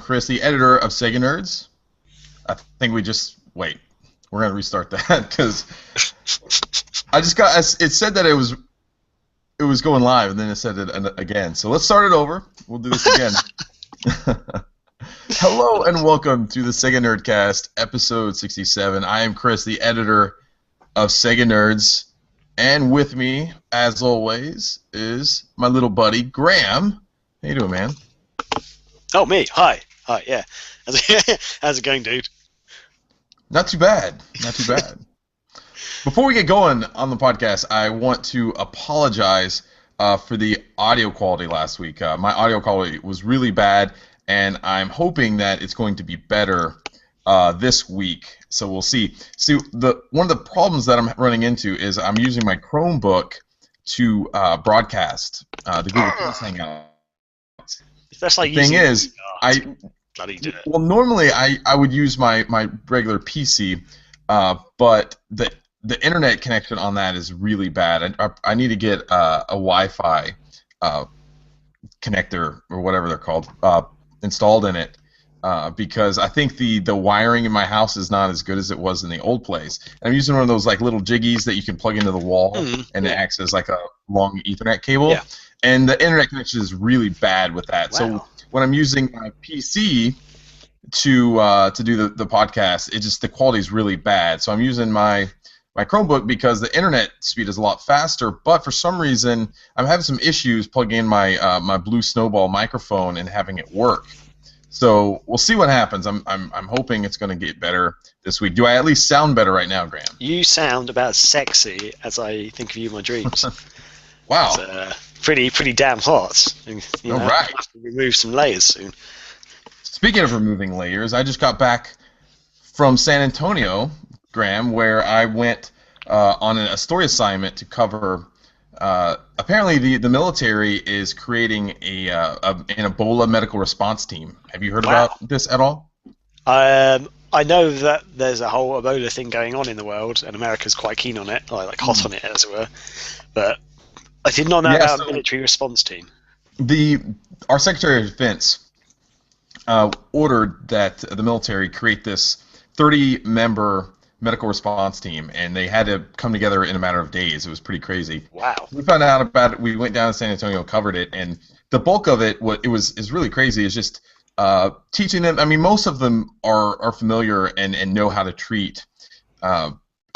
Chris, the editor of Sega Nerds. I think we just wait. We're gonna restart that because I just got. It said that it was going live, and then it said it again. So let's start it over. We'll do this again. Hello and welcome to the Sega Nerdcast, episode 67. I am Chris, the editor of Sega Nerds, and with me, as always, is my little buddy Graham. How you doing, man? Oh, me. Hi. Hi, yeah. How's it going, dude? Not too bad. Not too bad. Before we get going on the podcast, I want to apologize for the audio quality last week. My audio quality was really bad, and I'm hoping that it's going to be better this week. So we'll see. See, one of the problems that I'm running into is I'm using my Chromebook to broadcast the Google Plus Hangout. That's like the thing is, normally I would use my regular PC, but the internet connection on that is really bad. I need to get a Wi-Fi connector or whatever they're called installed in it because I think the wiring in my house is not as good as it was in the old place. And I'm using one of those like little jiggies that you can plug into the wall and it acts as like a long Ethernet cable. Yeah. And the internet connection is really bad with that. Wow. So when I'm using my PC to do the podcast, the quality is really bad. So I'm using my Chromebook because the internet speed is a lot faster. But for some reason, I'm having some issues plugging in my Blue Snowball microphone and having it work. So we'll see what happens. I'm hoping it's going to get better this week. Do I at least sound better right now, Graham? You sound about as sexy as I think of you in my dreams. Wow. Pretty damn hot. You know, all right. Have to remove some layers soon. Speaking of removing layers, I just got back from San Antonio, Graham, where I went on a story assignment to cover. Apparently, the military is creating an Ebola medical response team. Have you heard about this at all? I know that there's a whole Ebola thing going on in the world, and America's quite keen on it, like hot on it, as it were. But I did not know about a military response team. Our Secretary of Defense ordered that the military create this 30-member medical response team, and they had to come together in a matter of days. It was pretty crazy. Wow. We found out about it. We went down to San Antonio, covered it, and the bulk of it, is really crazy, is just teaching them. I mean, most of them are familiar and know how to treat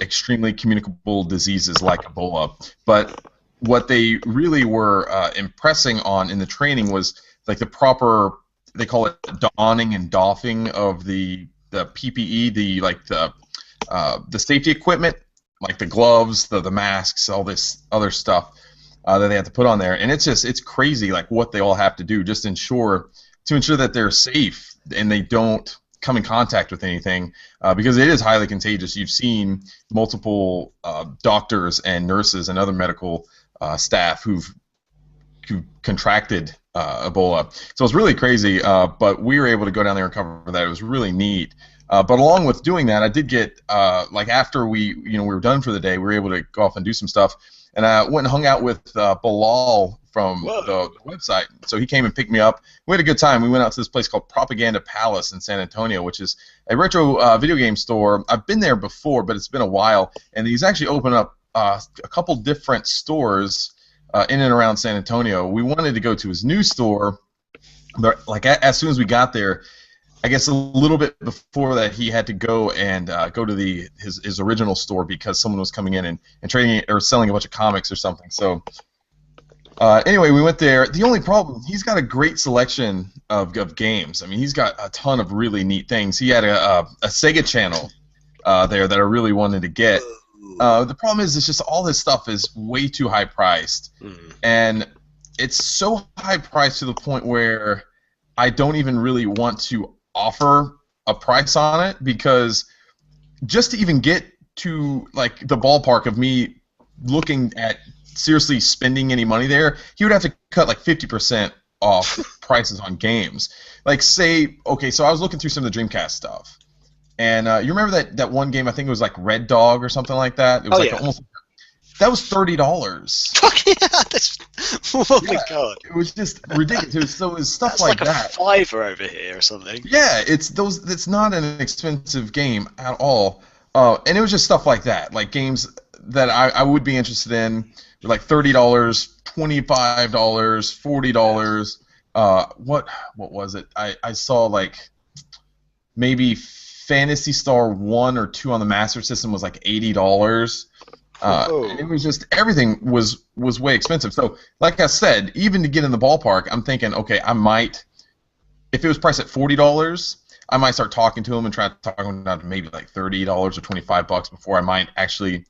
extremely communicable diseases like Ebola, but what they really were impressing on in the training was like the proper, they call it donning and doffing of the PPE, the safety equipment, like the gloves, the masks, all this other stuff that they have to put on there, and it's crazy like what they all have to do just to ensure that they're safe and they don't come in contact with anything because it is highly contagious. You've seen multiple doctors and nurses and other medical staff who've contracted Ebola. So it's really crazy, but we were able to go down there and cover that. It was really neat. But along with doing that, I did get after we were done for the day, we were able to go off and do some stuff, and I went and hung out with Bilal from the website. So he came and picked me up. We had a good time. We went out to this place called Propaganda Palace in San Antonio, which is a retro video game store. I've been there before, but it's been a while, and he's actually opened up a couple different stores in and around San Antonio. We wanted to go to his new store, but as soon as we got there, I guess a little bit before that, he had to go and go to his original store because someone was coming in and trading or selling a bunch of comics or something. So anyway, we went there. The only problem, he's got a great selection of games. I mean, he's got a ton of really neat things. He had a Sega channel there that I really wanted to get. The problem is, it's just all this stuff is way too high priced, and it's so high priced to the point where I don't even really want to offer a price on it, because just to even get to like the ballpark of me looking at seriously spending any money there, he would have to cut like 50% off prices on games. Like say, okay, so I was looking through some of the Dreamcast stuff, and you remember that one game, I think it was like Red Dog or something like that? It was almost That was $30. Fuck yeah! Oh my god! It was just ridiculous. So it was stuff That's like a that. $5 over here or something. Yeah, it's not an expensive game at all. And it was just stuff like that, like games that I would be interested in, like $30, $25, $40. What was it? I saw like maybe Phantasy Star 1 or 2 on the Master System was like $80. And it was just everything was way expensive. So, like I said, even to get in the ballpark, I'm thinking, okay, I might, if it was priced at $40, I might start talking to him and try to talk him down to maybe like $30 or $25 before I might actually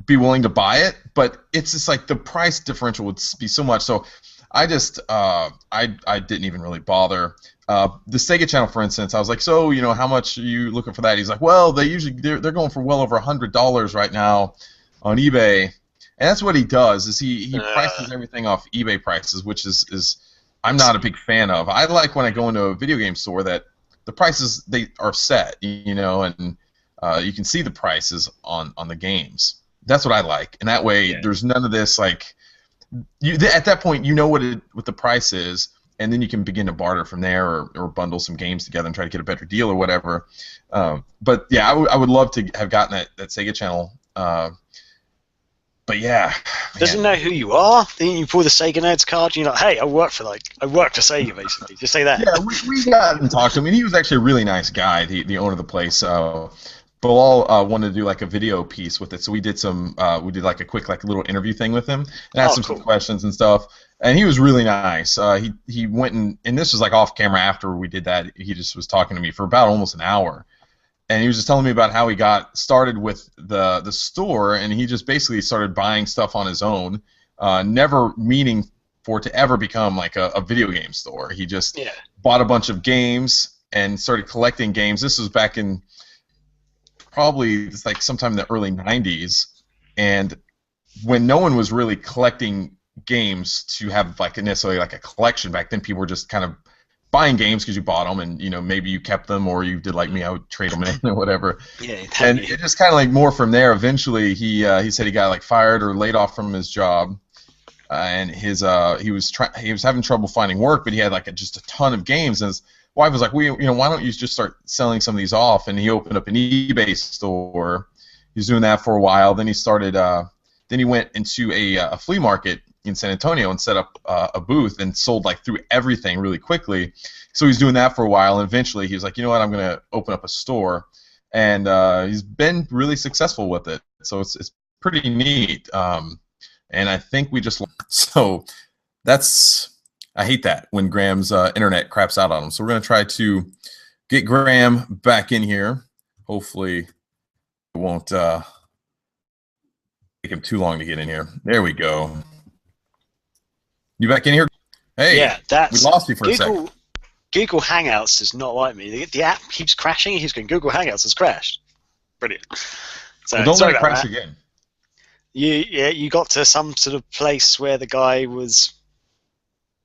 be willing to buy it. But it's just like the price differential would be so much. So I just I didn't even really bother. The Sega channel, for instance, I was like, so how much are you looking for that? He's like, well, they're going for well over $100 right now on eBay, and that's what he does. Is he prices everything off eBay prices, which is I'm not a big fan of. I like when I go into a video game store that the prices they are set, and you can see the prices on the games. That's what I like, and that way there's none of this like. At that point, you know what the price is, and then you can begin to barter from there, or bundle some games together and try to get a better deal or whatever. But yeah, I would love to have gotten that Sega channel. But yeah, doesn't know who you are. Then you pull the Sega Nerds card. And you're like, hey, I work for Sega, basically. Just say that. Yeah, we got and talked to him, and he was actually a really nice guy, the owner of the place. Bilal wanted to do like a video piece with it, so we did like a quick like little interview thing with him and asked him some questions and stuff. And he was really nice. He went and this was like off camera after we did that. He just was talking to me for about almost an hour. And he was just telling me about how he got started with the store, and he just basically started buying stuff on his own, never meaning for it to ever become like a video game store. He just bought a bunch of games and started collecting games. This was back in probably like sometime in the early 90s, and when no one was really collecting games to have like necessarily like a collection. Back then, people were just kind of buying games because you bought them, and maybe you kept them, or you did like me, I would trade them in or whatever. Yeah, and it just kind of like more from there. Eventually, he said he got like fired or laid off from his job, and he was having trouble finding work, but he had like just a ton of games, and his wife was like, why don't you just start selling some of these off? And he opened up an eBay store. He was doing that for a while. Then he started. Then he went into a flea market in San Antonio and set up a booth and sold like through everything really quickly. So he's doing that for a while, and eventually he was like, you know what, I'm going to open up a store, and he's been really successful with it. So it's pretty neat. And I think we just so that's I hate that when Graham's internet craps out on him. So we're going to try to get Graham back in here. Hopefully it won't take him too long to get in here. There we go. You back in here? Hey, yeah, we lost you for a second. Google Hangouts does not like me. The app keeps crashing. He's going, Google Hangouts has crashed. Brilliant. So well, don't let it crash again. You got to some sort of place where the guy was.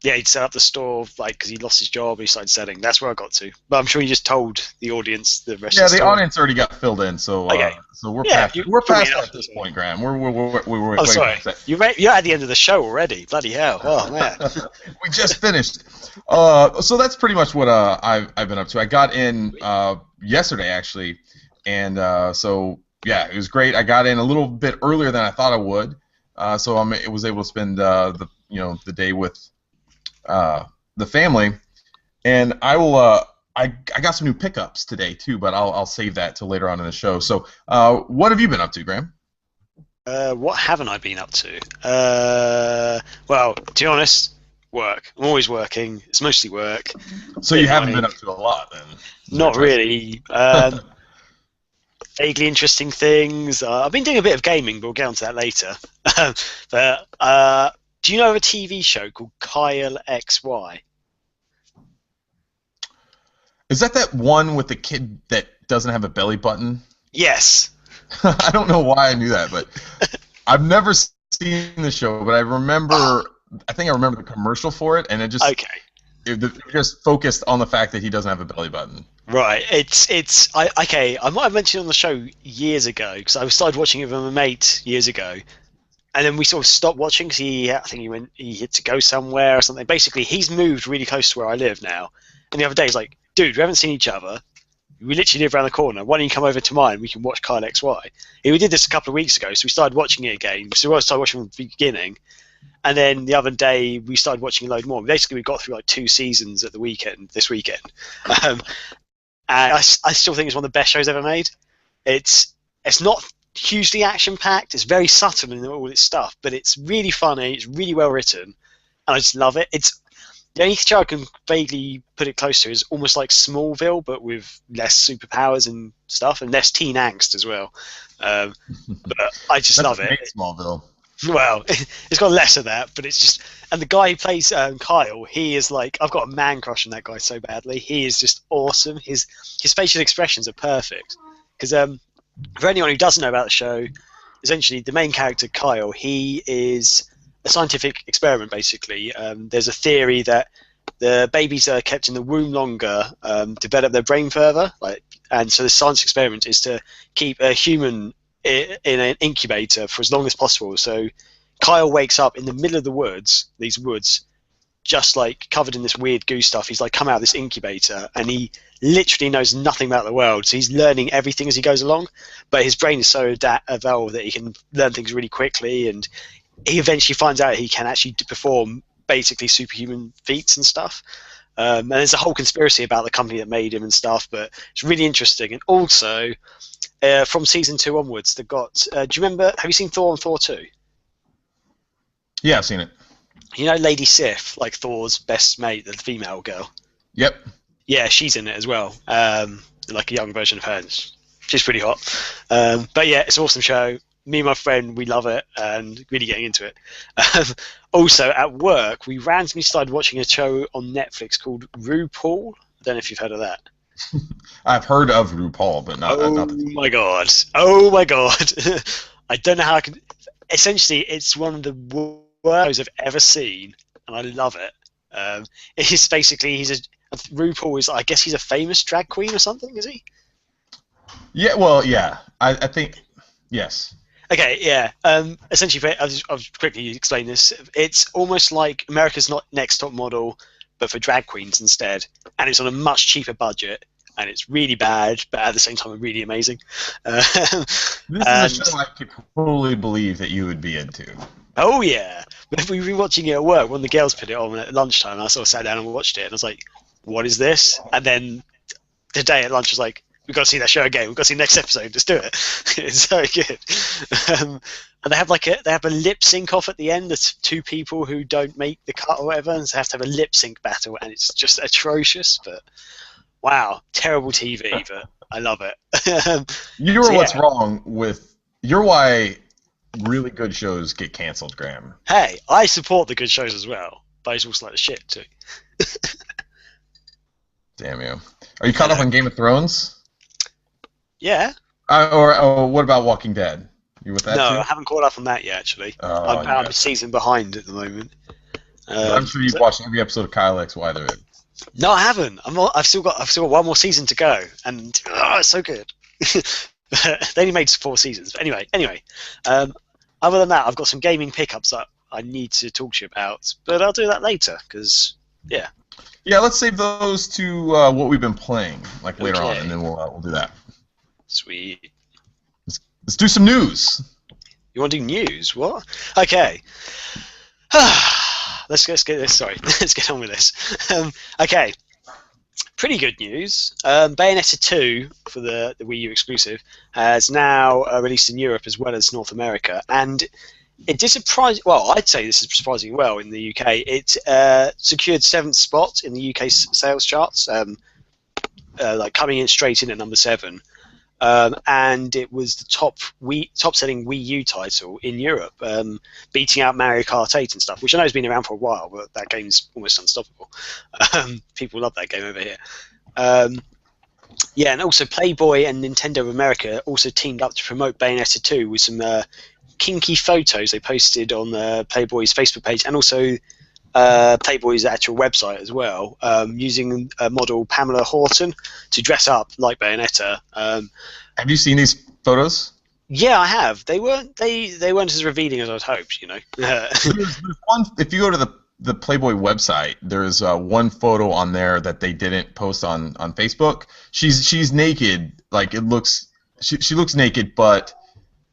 Yeah, he'd set up the store because he lost his job. He started selling. That's where I got to. But I'm sure you just told the audience the rest. Yeah, of the the audience already got filled in. So okay. So we're past. We're past that at this point, Graham. We're sorry. You're at the end of the show already. Bloody hell! Oh man. We just finished. So that's pretty much what I've been up to. I got in yesterday actually, and so yeah, it was great. I got in a little bit earlier than I thought I would. So I was able to spend the day with the family, and I will. I got some new pickups today too, but I'll save that till later on in the show. So, what have you been up to, Graham? What haven't I been up to? Well, to be honest, work. I'm always working. It's mostly work. So you haven't been up to a lot then? Not really. Vaguely interesting things. I've been doing a bit of gaming, but we'll get onto that later. But do you know of a TV show called Kyle XY? Is that one with the kid that doesn't have a belly button? Yes. I don't know why I knew that, but I've never seen the show, but I remember. I think I remember the commercial for it, and it just it just focused on the fact that he doesn't have a belly button. Right. I might have mentioned it on the show years ago because I started watching it with my mate years ago, and then we sort of stopped watching because I think he had to go somewhere or something. Basically, he's moved really close to where I live now. And the other day he's like, dude, we haven't seen each other. We literally live around the corner. Why don't you come over to mine? We can watch Kyle XY. We did this a couple of weeks ago, so we started watching it again. So we started watching from the beginning. And then the other day we started watching a load more. Basically, we got through like 2 seasons at the weekend, this weekend. And I still think it's one of the best shows ever made. It's not hugely action-packed. It's very subtle in all its stuff, but it's really funny. It's really well written, and I just love it. It's the only show I can vaguely put it close to is almost like Smallville, but with less superpowers and stuff, and less teen angst as well. But I just love it. Smallville. Well, it's got less of that, but it's just, and the guy who plays Kyle, he is like, I've got a man crush on that guy so badly. He is just awesome. His facial expressions are perfect. Because for anyone who doesn't know about the show, essentially the main character Kyle, he is a scientific experiment. Basically, there's a theory that the babies that are kept in the womb longer develop their brain further, and so the science experiment is to keep a human in an incubator for as long as possible. So Kyle wakes up in the middle of the woods, these woods, just like covered in this weird goo stuff. He's like come out of this incubator, and he literally knows nothing about the world. So he's learning everything as he goes along, but his brain is so evolved that he can learn things really quickly, and he eventually finds out he can actually perform basically superhuman feats and stuff. And there's a whole conspiracy about the company that made him and stuff, but it's really interesting. And also, from season 2 onwards, they've got. Do you remember? Have you seen Thor and Thor 2? Yeah, I've seen it. You know Lady Sif, like Thor's best mate, the female girl? Yep. Yeah, she's in it as well. Like a young version of her. She's pretty hot. But yeah, it's an awesome show. Me and my friend, we love it and really getting into it. Also, at work, we randomly started watching a show on Netflix called RuPaul. I don't know if you've heard of that. I've heard of RuPaul, but not. Oh my god! Oh my god! I don't know how I can. Essentially, it's one of the worst shows I've ever seen, and I love it. It's basically RuPaul is, I guess he's a famous drag queen or something, is he? Yeah. Well, yeah. I think yes. Okay, yeah. Essentially, I'll quickly explain this. It's almost like America's Next Top Model, but for drag queens instead, and it's on a much cheaper budget, and it's really bad, but at the same time, really amazing. This is a show I could totally believe that you would be into. Oh yeah, but we've been watching it at work. One of the girls put it on at lunchtime, and I sort of sat down and watched it, and I was like, "What is this?" And then today at lunch, I was like, "We've got to see that show again. We've got to see the next episode. Let's do it." It's so good. And they have a lip sync off at the end. There's 2 people who don't make the cut or whatever, and so they have to have a lip sync battle, and it's just atrocious. But wow, terrible TV, but I love it. You're what's wrong with. You're why really good shows get canceled, Graham. Hey, I support the good shows as well, but I also like the shit too. Damn you. Are you caught up on Game of Thrones? Yeah. Or what about Walking Dead? You with that No, too? I haven't caught up on that yet, actually. Oh, I'm a season behind at the moment. I'm sure you've watched every episode of Kyle XY there is. No, I haven't. I've still got one more season to go, and it's so good. They only made 4 seasons. But anyway. Other than that, I've got some gaming pickups that I need to talk to you about, but I'll do that later because yeah. Yeah, let's save those to what we've been playing, like later on, and then we'll do that. Sweet. Let's do some news. You want to do news? What? Okay. Let's get this. Sorry, let's get on with this. Okay. Pretty good news. Bayonetta 2 for the Wii U exclusive has now released in Europe as well as North America, and it did surprise. Well, I'd say this is surprisingly well in the UK. It secured 7th spot in the UK sales charts, like coming in straight in at number 7. And it was the top-selling Wii U title in Europe, beating out Mario Kart 8 and stuff, which I know has been around for a while, but that game's almost unstoppable. People love that game over here. Yeah, and also Playboy and Nintendo of America also teamed up to promote Bayonetta 2 with some kinky photos they posted on Playboy's Facebook page, and also Playboy's actual website as well, using model Pamela Horton to dress up like Bayonetta. Have you seen these photos? Yeah, I have. They weren't as revealing as I'd hoped. There's one. If you go to the Playboy website, there's one photo on there that they didn't post on Facebook. She's naked. Like it looks. She looks naked, but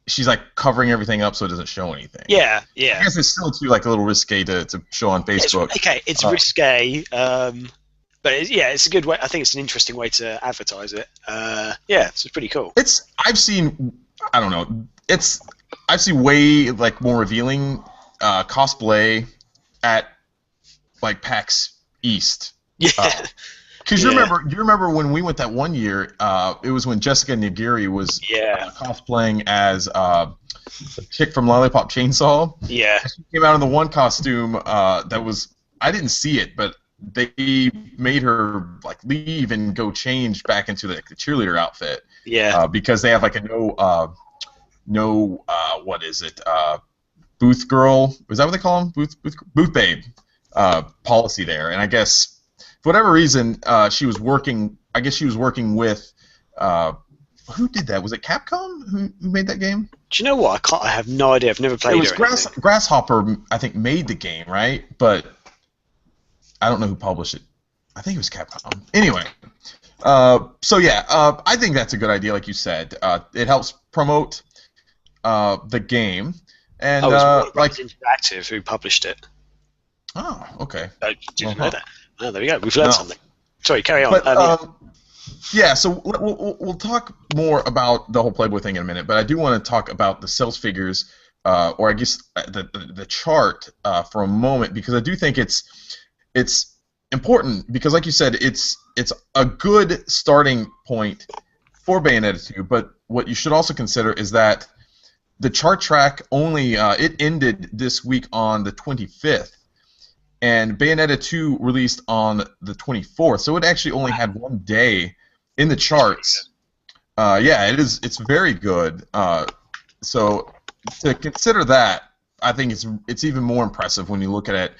she's like covering everything up so it doesn't show anything. Yeah, yeah. I guess it's still too like a little risque to show on Facebook. It's risque, but it's a good way. I think it's an interesting way to advertise it. So it's pretty cool. I've seen. I don't know. I've seen way like more revealing cosplay at like PAX East. Yeah. Because you remember when we went that one year? It was when Jessica Nigiri was cosplaying as the chick from Lollipop Chainsaw. Yeah. She came out in the one costume that was, I didn't see it, but they made her like leave and go change back into the cheerleader outfit. Yeah. Because they have like a what is it? Booth girl. Is that what they call them? Booth babe policy there. And I guess for whatever reason, she was working. I guess she was working with. Who did that? Was it Capcom who made that game? Do you know what? I have no idea. I've never played it. It was Grasshopper, I think, made the game, right? But I don't know who published it. I think it was Capcom. Anyway, I think that's a good idea, like you said. It helps promote the game, and like Interactive who published it. Oh, okay. I didn't know that. Oh, there we go. We've learned something. Sorry, carry on. So we'll talk more about the whole Playboy thing in a minute, but I do want to talk about the sales figures, or I guess the chart for a moment, because I do think it's important, because like you said, it's a good starting point for Bayonetta 2, but what you should also consider is that the chart track only it ended this week on the 25th, and Bayonetta 2 released on the 24th, so it actually only had 1 day in the charts. It's very good. So to consider that, I think it's even more impressive when you look at it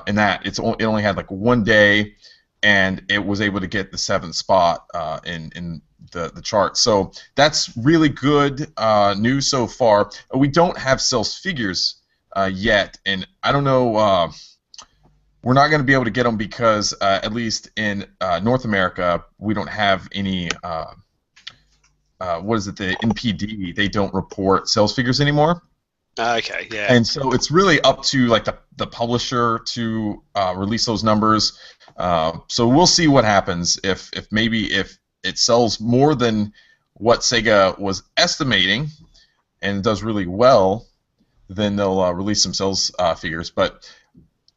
in that it only had like 1 day, and it was able to get the 7th spot in the chart. So that's really good news so far. We don't have sales figures yet, and I don't know. We're not going to be able to get them because at least in North America we don't have any. What is it? The NPD. They don't report sales figures anymore. Okay, yeah. And so it's really up to like the publisher to release those numbers. So we'll see what happens if it sells more than what Sega was estimating, and it does really well, then they'll release some sales figures. But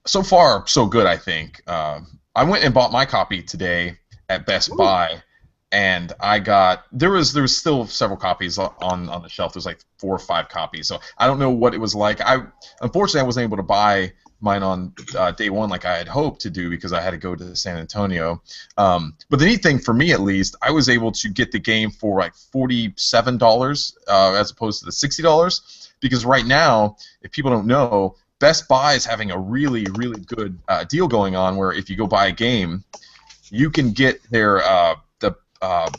so far, so good, I think. I went and bought my copy today at Best Buy, and I got there was still several copies on the shelf. There's like 4 or 5 copies, so I don't know what it was like. Unfortunately I wasn't able to buy mine on day one like I had hoped to do because I had to go to San Antonio. But the neat thing for me, at least, I was able to get the game for like $47 as opposed to the $60, because right now, if people don't know, Best Buy is having a really, really good deal going on where if you go buy a game, you can get their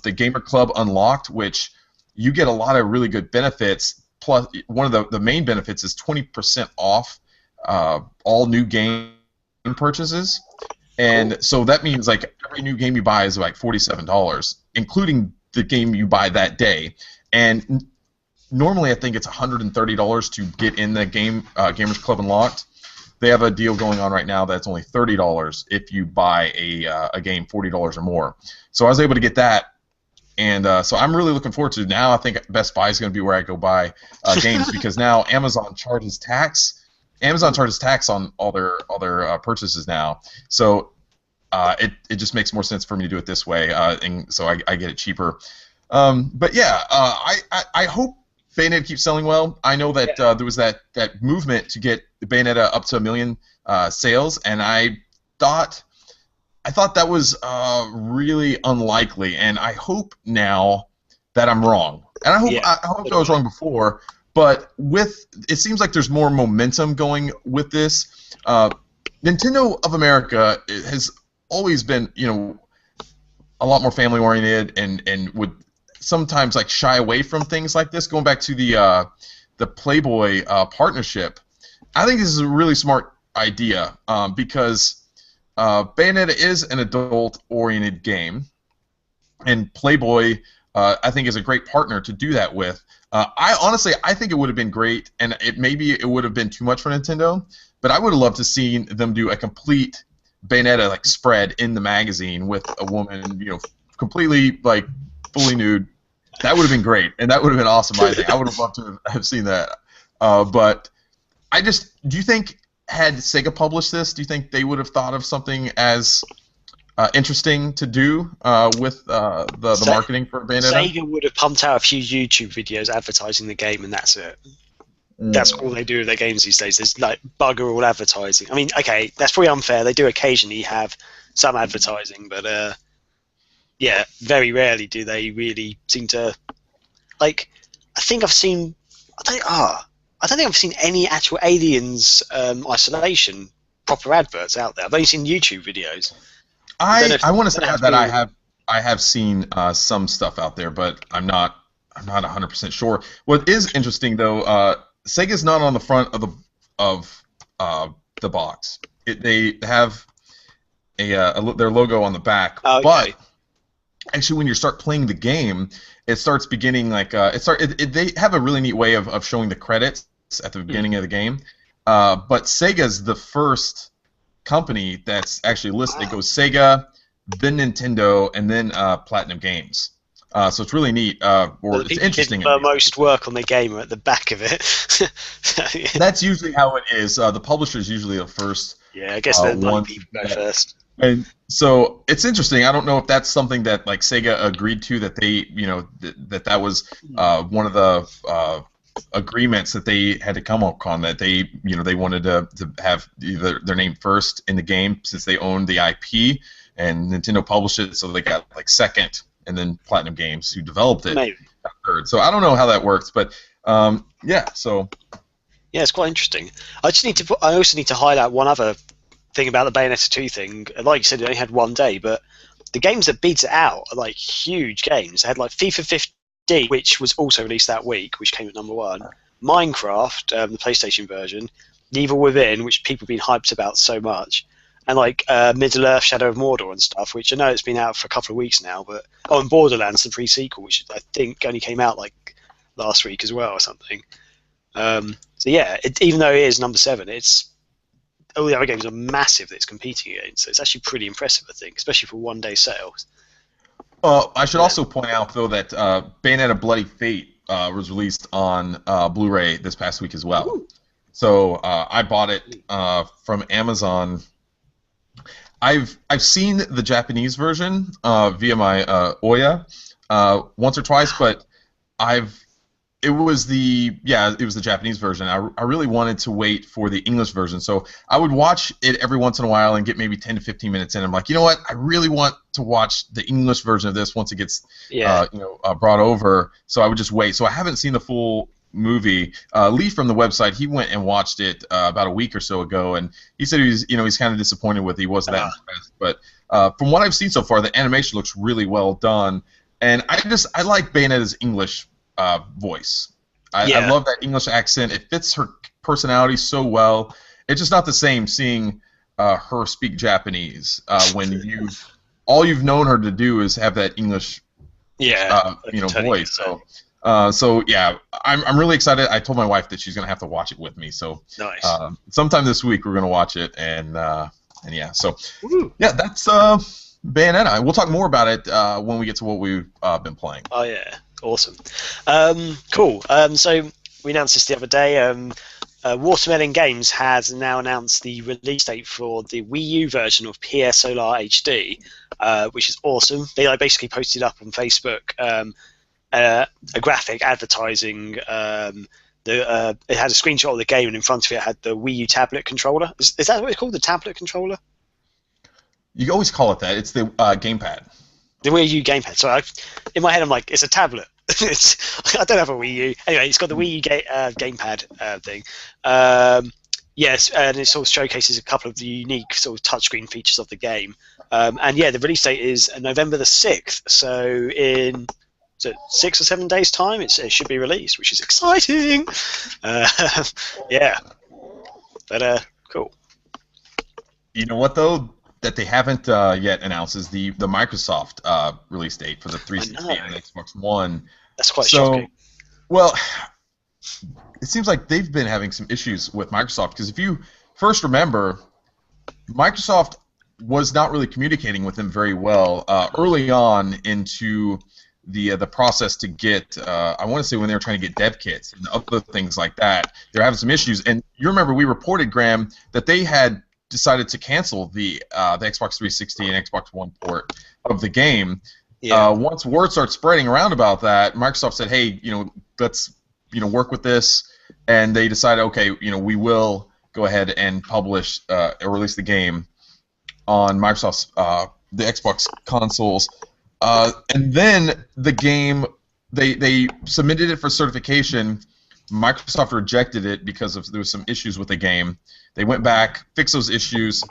the Gamer Club Unlocked, which you get a lot of really good benefits. Plus, one of the main benefits is 20% off all new game purchases, and so that means like every new game you buy is like $47, including the game you buy that day. And normally, I think it's $130 to get in the game Gamers Club Unlocked. They have a deal going on right now that's only $30 if you buy a game $40 or more. So I was able to get that, and so I'm really looking forward to it. Now I think Best Buy is going to be where I go buy games because now Amazon charges tax. Amazon charges tax on all their purchases now. So it just makes more sense for me to do it this way, and so I get it cheaper. But yeah, I hope Bayonetta keeps selling well. I know that there was that movement to get Bayonetta up to 1 million sales, and I thought that was really unlikely, and I hope now that I'm wrong. And I hope I was wrong before, but it seems like there's more momentum going with this. Nintendo of America has always been, a lot more family oriented and would sometimes like shy away from things like this. Going back to the Playboy partnership, I think this is a really smart idea because Bayonetta is an adult-oriented game, and Playboy I think is a great partner to do that with. I think it would have been great, and maybe it would have been too much for Nintendo, but I would have loved to see them do a complete Bayonetta like spread in the magazine with a woman, completely like fully nude. That would have been great, and that would have been awesome. I think I would have loved to have seen that. But do you think had Sega published this, do you think they would have thought of something as interesting to do with the marketing for Bayonetta? Sega would have pumped out a few YouTube videos advertising the game, and that's it. That's all they do with their games these days. There's like bugger all advertising. I mean, okay, that's probably unfair. They do occasionally have some advertising, but yeah, very rarely do they really seem to. Like, I don't think I've seen any actual Aliens Isolation proper adverts out there. I've only seen YouTube videos. I want to say that I have seen some stuff out there, but I'm not 100% sure. What is interesting though, Sega's not on the front of the box. They have their logo on the back, but actually when you start playing the game, it starts beginning like they have a really neat way of showing the credits at the beginning of the game. But Sega's the first company that's actually listed. It goes Sega, then Nintendo, and then Platinum Games. So it's really neat. It's interesting. The most work on the game are at the back of it. That's usually how it is. The publisher's usually the first. Yeah, I guess they're the people go first. And so it's interesting. I don't know if that's something that like Sega agreed to, that they, that was one of the agreements that they had to come up on, that they, they wanted to have their name first in the game since they owned the IP, and Nintendo published it, so they got like second, and then Platinum Games, who developed it, got third. So I don't know how that works, but yeah. So yeah, it's quite interesting. I also need to highlight one other thing about the Bayonetta 2 thing. Like you said, it only had one day, but the games that beat it out are like huge games. They had like FIFA 15, which was also released that week, which came at #1. Minecraft, the PlayStation version. Evil Within, which people have been hyped about so much. And like Middle-earth, Shadow of Mordor and stuff, which I know it's been out for a couple of weeks now. But and Borderlands, the pre-sequel, which I think only came out like last week as well or something. So yeah, even though it is #7, all the other games are massive that it's competing against. So it's actually pretty impressive, I think, especially for one-day sales. I should also point out, though, that Bayonetta Bloody Fate was released on Blu-ray this past week as well. Ooh. So I bought it from Amazon. I've seen the Japanese version via my Oya once or twice, but it was the Japanese version. I really wanted to wait for the English version, so I would watch it every once in a while and get maybe 10 to 15 minutes in. I'm like, you know what? I really want to watch the English version of this once it gets brought over. So I would just wait. So I haven't seen the full movie. Lee from the website, he went and watched it about a week or so ago, and he said he's kind of disappointed with it. He wasn't that impressed, but from what I've seen so far, the animation looks really well done, and I like Bayonetta's English voice. I love that English accent. It fits her personality so well. It's just not the same seeing her speak Japanese when all you've known her to do is have that English voice. So yeah, I'm really excited. I told my wife that she's gonna have to watch it with me. So nice. Sometime this week we're gonna watch it, and yeah. So yeah, that's Bayonetta. We'll talk more about it when we get to what we've been playing. Oh yeah, awesome. Cool. So we announced this the other day. Watermelon Games has now announced the release date for the Wii U version of Pier Solar HD, which is awesome. They basically posted up on Facebook a graphic advertising. It had a screenshot of the game, and in front of it had the Wii U tablet controller. Is that what it's called, the tablet controller? You always call it that. It's the gamepad. The Wii U gamepad. So in my head, I'm like, it's a tablet. I don't have a Wii U. Anyway, it's got the Wii U gamepad thing. Yes, and it sort of showcases a couple of the unique sort of touchscreen features of the game. And yeah, the release date is November the 6th. So in is it 6 or 7 days time? It should be released, which is exciting. Yeah, but cool. You know what though? That they haven't yet announced is the Microsoft release date for the 360 and Xbox One. That's quite shocking. Well, it seems like they've been having some issues with Microsoft because if you first remember, Microsoft was not really communicating with them very well early on into the process to get. I want to say when they were trying to get dev kits and other things like that, they were having some issues. And you remember we reported, Graham, that they had decided to cancel the Xbox 360 and Xbox One port of the game. Yeah. Once word started spreading around about that, Microsoft said, "Hey, let's work with this," and they decided, "Okay, we will go ahead and publish or release the game on Microsoft's the Xbox consoles." And then the game, they submitted it for certification. Microsoft rejected it because there was some issues with the game. They went back, fixed those issues.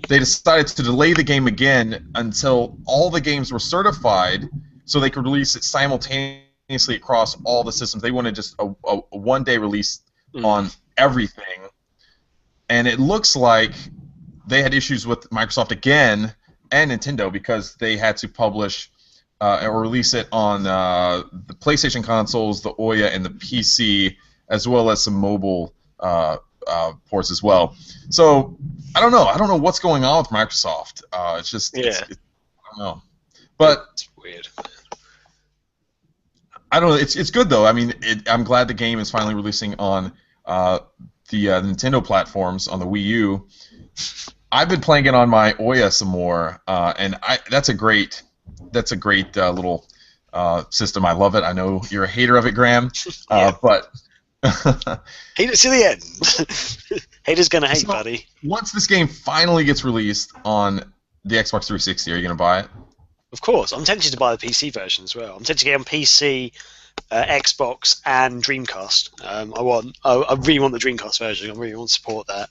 They decided to delay the game again until all the games were certified so they could release it simultaneously across all the systems. They wanted just a one-day release on everything. And it looks like they had issues with Microsoft again and Nintendo because they had to publish or release it on the PlayStation consoles, the Ouya, and the PC, as well as some mobile ports as well. So I don't know. I don't know what's going on with Microsoft. It's just, I don't know. But it's weird. I don't know. It's good though. I mean, I'm glad the game is finally releasing on the Nintendo platforms on the Wii U. I've been playing it on my Ouya some more, and that's a great little system. I love it. I know you're a hater of it, Graham, but hate it to the end. Haters gonna hate, buddy. Once this game finally gets released on the Xbox 360, are you gonna buy it? Of course. I'm tempted to buy the PC version as well. I'm tempted to get on PC, Xbox, and Dreamcast. I really want the Dreamcast version. I really want to support that.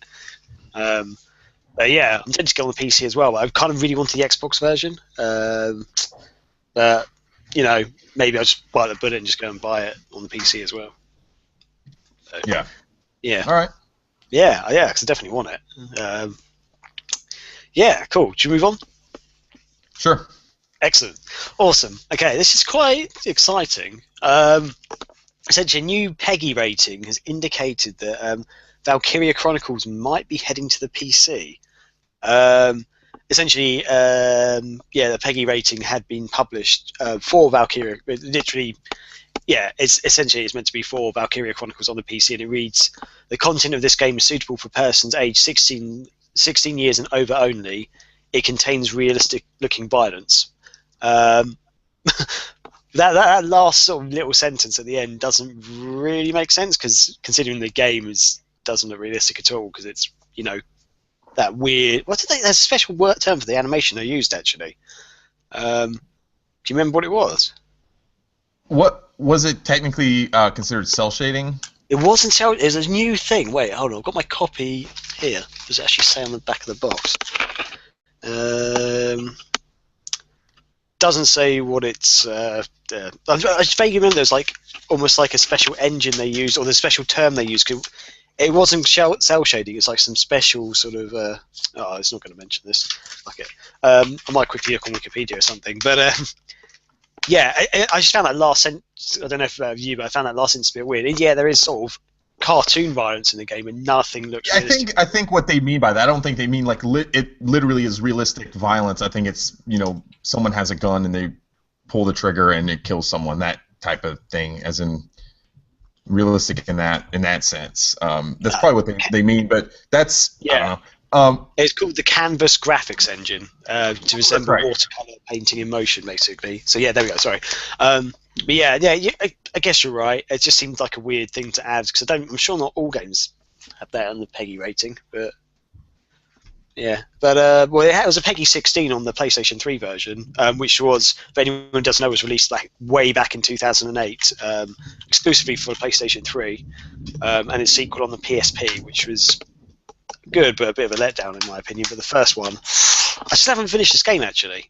But yeah, I'm tempted to go on the PC as well. But I kind of really wanted the Xbox version. But maybe I'll just bite the bullet and just go and buy it on the PC as well. So, yeah. Yeah. All right. Yeah, because I definitely want it. Yeah, cool. Should we move on? Sure. Excellent. Awesome. Okay, this is quite exciting. Essentially, a new PEGI rating has indicated that Valkyria Chronicles might be heading to the PC. Essentially, the PEGI rating had been published for Valkyria. Literally, it's meant to be for Valkyria Chronicles on the PC, and it reads, "The content of this game is suitable for persons aged 16 years and over only. It contains realistic-looking violence." That last sort of little sentence at the end doesn't really make sense, because considering the game doesn't look realistic at all, because it's that weird. There's a special term for the animation they used actually. Do you remember what it was? What was it technically considered cell shading? It wasn't cell. It was a new thing. Wait, hold on. I've got my copy here. Does it actually say on the back of the box? Doesn't say what it's. I just vaguely remember there's almost like a special engine they used, or the special term they used. Cause it wasn't cell shading. It's like some special sort of. It's not going to mention this. Fuck it. I might quickly look on Wikipedia or something. But I just found that last sentence. I don't know if you, but I found that last sentence a bit weird. And yeah, there is sort of cartoon violence in the game, and nothing looks. I think what they mean by that, I don't think they mean it literally is realistic violence. I think it's someone has a gun and they pull the trigger and it kills someone, that type of thing, as in realistic in that sense. That's probably what they mean, but that's I don't know. It's called the Canvas graphics engine to resemble watercolor painting in motion, basically. So yeah, there we go. Sorry. But I guess you're right. It just seems like a weird thing to add, because I'm sure not all games have that on the PEGI rating, but yeah. But it was a PEGI 16 on the PlayStation 3 version, which was, if anyone doesn't know, was released way back in 2008, exclusively for the PlayStation 3, and its sequel on the PSP, which was good, but a bit of a letdown in my opinion. But the first one, I still haven't finished this game, actually.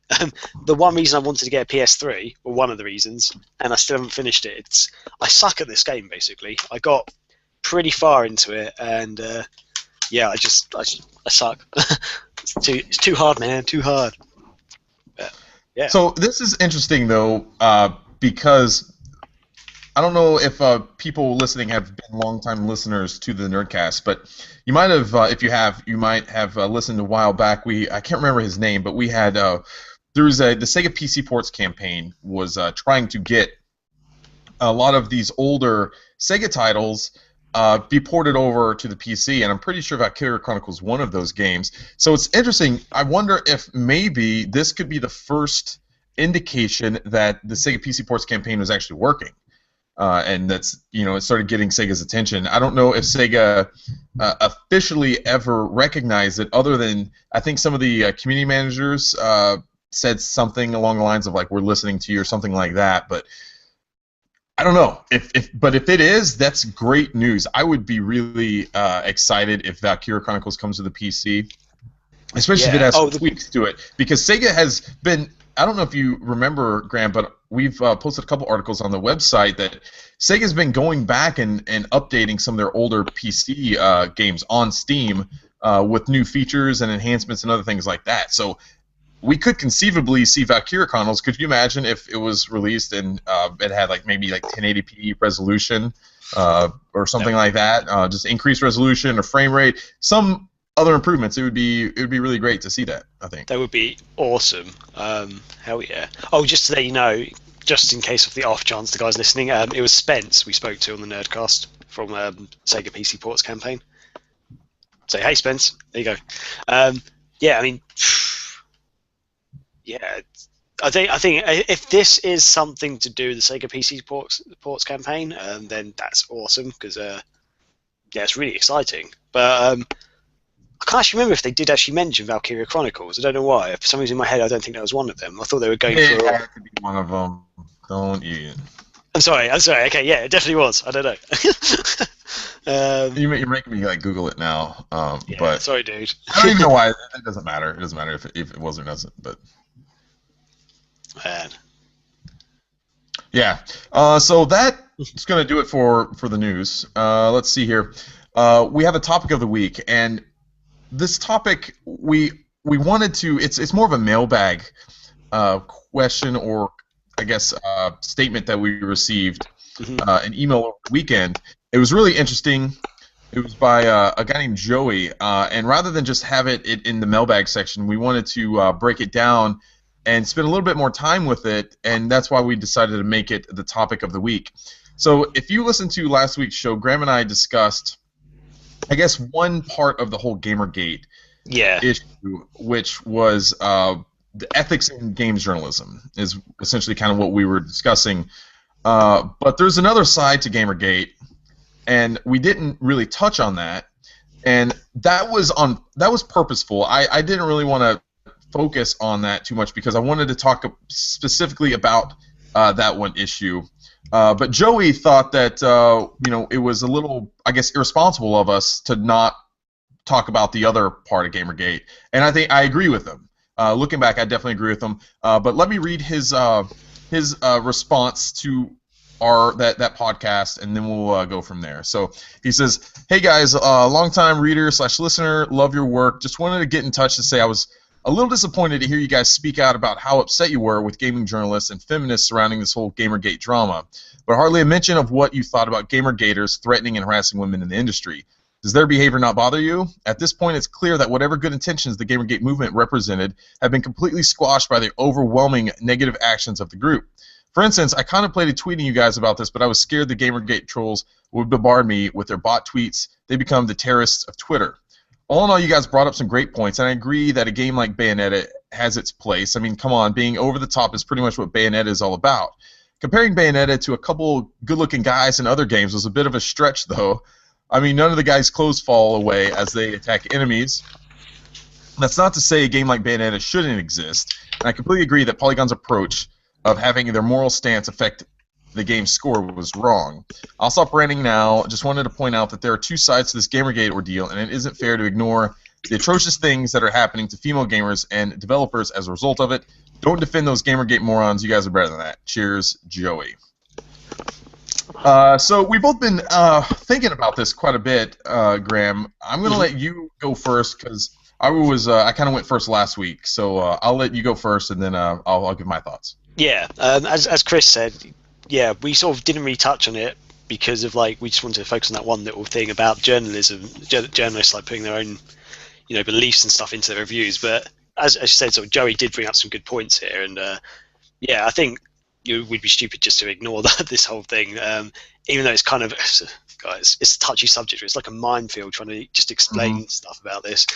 The one reason I wanted to get a PS3, or one of the reasons, and I still haven't finished it, I suck at this game, basically. I got pretty far into it, and yeah, I suck. It's too hard, man, too hard. Yeah. So this is interesting, though, because I don't know if people listening have been longtime listeners to the Nerdcast, but you might have, if you have, you might have listened a while back. I can't remember his name, but we had the Sega PC Ports campaign was trying to get a lot of these older Sega titles be ported over to the PC, and I'm pretty sure Valkyria Chronicles is one of those games. So it's interesting. I wonder if maybe this could be the first indication that the Sega PC Ports campaign was actually working. And that's, it started getting Sega's attention. I don't know if Sega officially ever recognized it, other than I think some of the community managers said something along the lines of like, "We're listening to you" or something like that. But I don't know but if it is, that's great news. I would be really excited if Valkyria Chronicles comes to the PC, especially if it has tweaks to it, because Sega has been. I don't know if you remember, Graham, but we've posted a couple articles on the website that Sega's been going back and updating some of their older PC games on Steam with new features and enhancements and other things like that. So we could conceivably see Valkyria Chronicles. Could you imagine if it was released and it had maybe 1080p resolution or something like that, just increased resolution or frame rate, some other improvements? It would be really great to see that, I think. That would be awesome. Hell yeah. Oh, just to let you know, just in case of the off chance the guys listening, it was Spence we spoke to on the Nerdcast from Sega PC Ports campaign. So, hey, Spence. There you go. Yeah, I mean, yeah. I think if this is something to do with the Sega PC Ports campaign, then that's awesome, because yeah, it's really exciting. But I can't actually remember if they did actually mention Valkyria Chronicles. I don't know why. For some reason in my head, I don't think that was one of them. I thought they were going for. Yeah, it could be one of them. Don't you? I'm sorry. Okay, yeah, it definitely was. I don't know. You're making me Google it now. Yeah, but sorry, dude. I don't even know why. It doesn't matter. It doesn't matter if it was or doesn't. But man. Yeah. So that's gonna do it for the news. Let's see here. We have a topic of the week, and this topic we wanted to. It's more of a mailbag question, or I guess statement that we received, an email over the weekend. It was really interesting. It was by a guy named Joey, and rather than just have it in the mailbag section, we wanted to break it down and spend a little bit more time with it, and that's why we decided to make it the topic of the week. So if you listened to last week's show, Graham and I discussed, I guess, one part of the whole GamerGate issue, which was the ethics in games journalism, is essentially kind of what we were discussing. But there's another side to GamerGate, and we didn't really touch on that, and that was purposeful. I didn't really want to focus on that too much because I wanted to talk specifically about that one issue. But Joey thought that it was a little, I guess, irresponsible of us to not talk about the other part of GamerGate, and I think I agree with him. Looking back, I definitely agree with him. But let me read his response to that podcast, and then we'll go from there. So he says, "Hey guys, longtime reader/listener, love your work. Just wanted to get in touch to say I was a little disappointed to hear you guys speak out about how upset you were with gaming journalists and feminists surrounding this whole GamerGate drama, but hardly a mention of what you thought about GamerGaters threatening and harassing women in the industry. Does their behavior not bother you? At this point, it's clear that whatever good intentions the GamerGate movement represented have been completely squashed by the overwhelming negative actions of the group. For instance, I contemplated tweeting you guys about this, but I was scared the GamerGate trolls would bombard me with their bot tweets. They become the terrorists of Twitter. All in all, you guys brought up some great points, and I agree that a game like Bayonetta has its place. I mean, come on, being over the top is pretty much what Bayonetta is all about. Comparing Bayonetta to a couple good-looking guys in other games was a bit of a stretch, though. I mean, none of the guys' clothes fall away as they attack enemies. That's not to say a game like Bayonetta shouldn't exist, and I completely agree that Polygon's approach of having their moral stance affect the game's score was wrong. I'll stop ranting now. Just wanted to point out that there are two sides to this GamerGate ordeal, and it isn't fair to ignore the atrocious things that are happening to female gamers and developers as a result of it. Don't defend those GamerGate morons. You guys are better than that. Cheers, Joey. So we've both been thinking about this quite a bit, Graham. I'm going to let you go first because I kind of went first last week. So I'll let you go first, and then I'll give my thoughts. Yeah, as Chris said, yeah, we sort of didn't really touch on it because of we just wanted to focus on that one little thing about journalism, journalists putting their own beliefs and stuff into their reviews. But as you said, sort of Joey did bring up some good points here, and yeah, I think we'd be stupid just to ignore this whole thing, even though it's kind of, guys, it's a touchy subject. It's like a minefield trying to just explain stuff about this.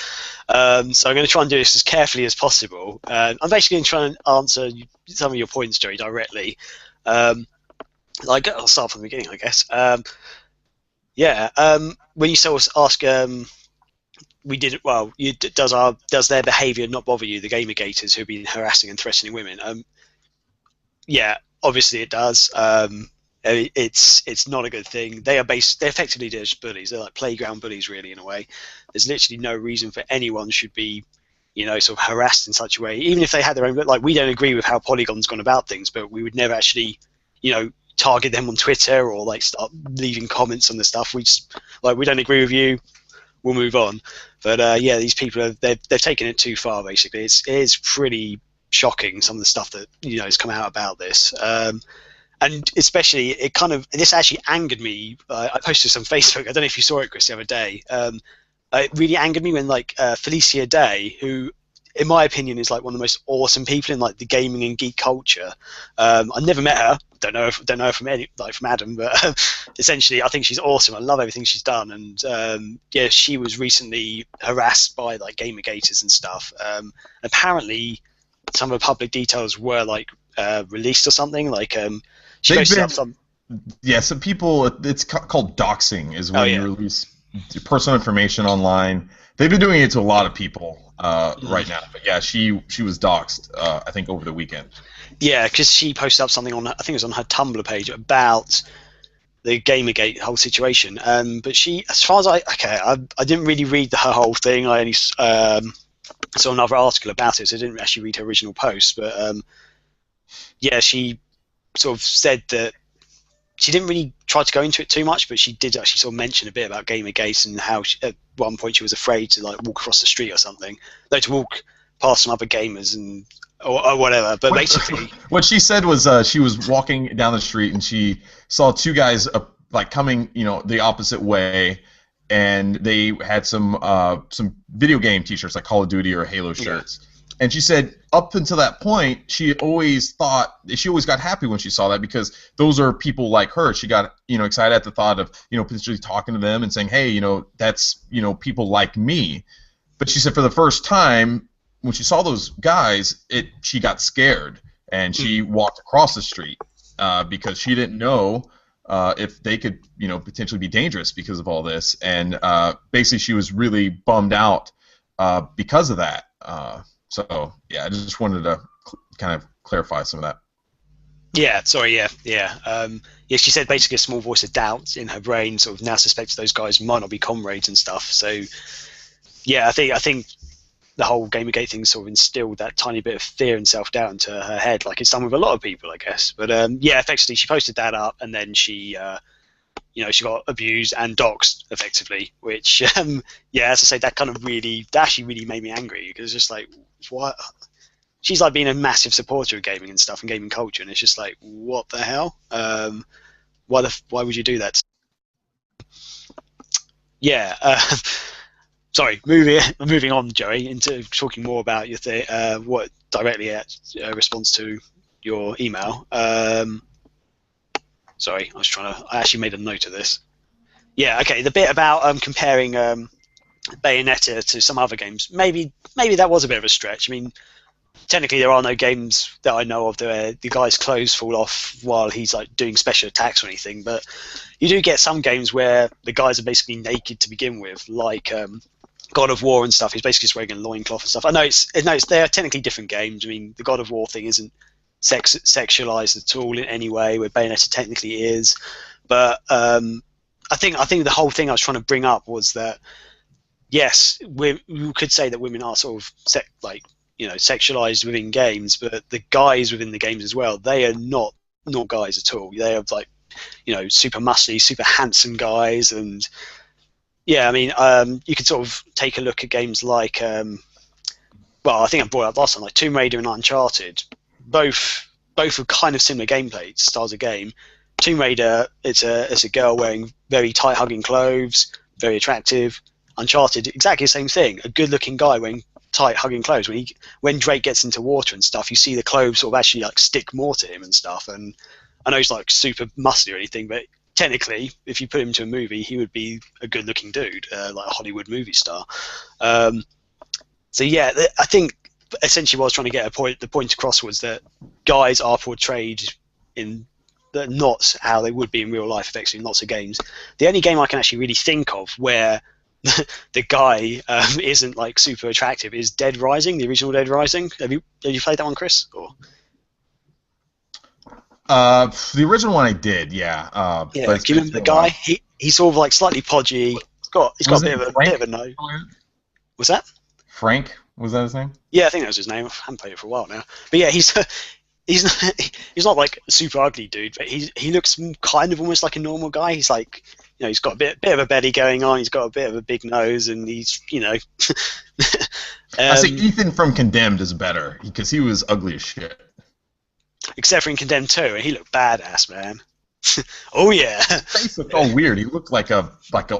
So I'm going to try and do this as carefully as possible. I'm basically going to try and answer some of your points, Joey, directly. I'll start from the beginning, I guess. When you sort of ask, does their behaviour not bother you, the gamergaters who've been harassing and threatening women? Yeah, obviously it does. It's not a good thing. They're effectively just bullies. They're like playground bullies, really, in a way. There's literally no reason for anyone should be, sort of harassed in such a way. Even if they had their own, we don't agree with how Polygon's gone about things, but we would never actually, target them on Twitter or start leaving comments on the stuff. We just we don't agree with you. We'll move on. But yeah, these people they've taken it too far. Basically, it is pretty shocking some of the stuff that has come out about this. And especially, this actually angered me. I posted this on Facebook. I don't know if you saw it, Chris, the other day. It really angered me when Felicia Day, who in my opinion is one of the most awesome people in the gaming and geek culture. I never met her. Don't know her from Adam, but essentially I think she's awesome. I love everything she's done, and yeah, she was recently harassed by gamergaters and stuff. Apparently, some of the public details were released or something. She posted up some. Yeah, some people. It's called doxing. Is when you release personal information online. They've been doing it to a lot of people right now. But yeah, she was doxed. I think over the weekend. Yeah, because she posted up something on, I think it was on her Tumblr page, about the GamerGate whole situation. But she, as far as I didn't really read her whole thing. I only saw another article about it, so I didn't actually read her original post. But yeah, she sort of said that she didn't really try to go into it too much, but she did actually sort of mention a bit about GamerGate and how at one point she was afraid to walk across the street or something, to walk past some other gamers or whatever. But basically, what she said was she was walking down the street and she saw two guys coming the opposite way, and they had some video game T-shirts like Call of Duty or Halo shirts. And she said up until that point, she always got happy when she saw that, because those are people like her. She got excited at the thought of potentially talking to them and saying, hey, that's people like me. But she said for the first time when she saw those guys, she got scared and she walked across the street because she didn't know if they could potentially be dangerous because of all this. And basically she was really bummed out because of that. So yeah, I just wanted to kind of clarify some of that. Yeah, sorry, yeah. Yeah, she said basically a small voice of doubt in her brain sort of now suspects those guys might not be comrades and stuff. So yeah, I think the whole GamerGate thing sort of instilled that tiny bit of fear and self-doubt into her head, like it's done with a lot of people, I guess. But yeah, effectively she posted that up, and then she she got abused and doxed effectively, which yeah, as I say, that actually really made me angry, because it's just what? She's being a massive supporter of gaming and stuff and gaming culture, and it's just what the hell? Why would you do that? Yeah. Sorry, moving on, Joey, into talking more about your what directly responds to your email. Sorry, I actually made a note of this. Yeah, okay, the bit about comparing Bayonetta to some other games, maybe that was a bit of a stretch. I mean, technically there are no games that I know of where the guy's clothes fall off while he's doing special attacks or anything, but you do get some games where the guys are basically naked to begin with, like God of War and stuff. He's basically just wearing a loincloth and stuff. I know they're technically different games. I mean, the God of War thing isn't sexualized at all in any way, where Bayonetta technically is. But I think the whole thing I was trying to bring up was that yes, we could say that women are sort of sexualized within games, but the guys within the games as well, they are not guys at all. They are like, super muscly, super handsome guys, and yeah, I mean, you could sort of take a look at games like, well, I think I brought it up last time, like Tomb Raider and Uncharted. Both are kind of similar gameplay styles of game. Tomb Raider, it's a girl wearing very tight hugging clothes, very attractive. Uncharted, exactly the same thing. A good looking guy wearing tight hugging clothes. When Drake gets into water and stuff, you see the clothes sort of actually like stick more to him and stuff. And I know he's like super muscly or anything, but technically, if you put him into a movie, he would be a good looking dude, like a Hollywood movie star. So yeah, I think essentially what I was trying to get the point across was that guys are portrayed in not how they would be in real life, effectively in lots of games. The only game I can actually really think of where the guy isn't like super attractive is Dead Rising, the original Dead Rising. Have you played that one, Chris? Or the original one I did, yeah. yeah, do you remember the guy? He's sort of like slightly podgy. He's got a bit of a nose. What's that? Frank, was that his name? Yeah, I think that was his name. I haven't played it for a while now. But yeah, he's not like a super ugly dude, but he looks kind of almost like a normal guy. He's like, he's got a bit of a belly going on. He's got a bit of a big nose, and he's, I think Ethan from Condemned is better because he was ugly as shit. Except for in Condemned 2, and he looked badass, man. Oh yeah. His face looked all weird. He looked like a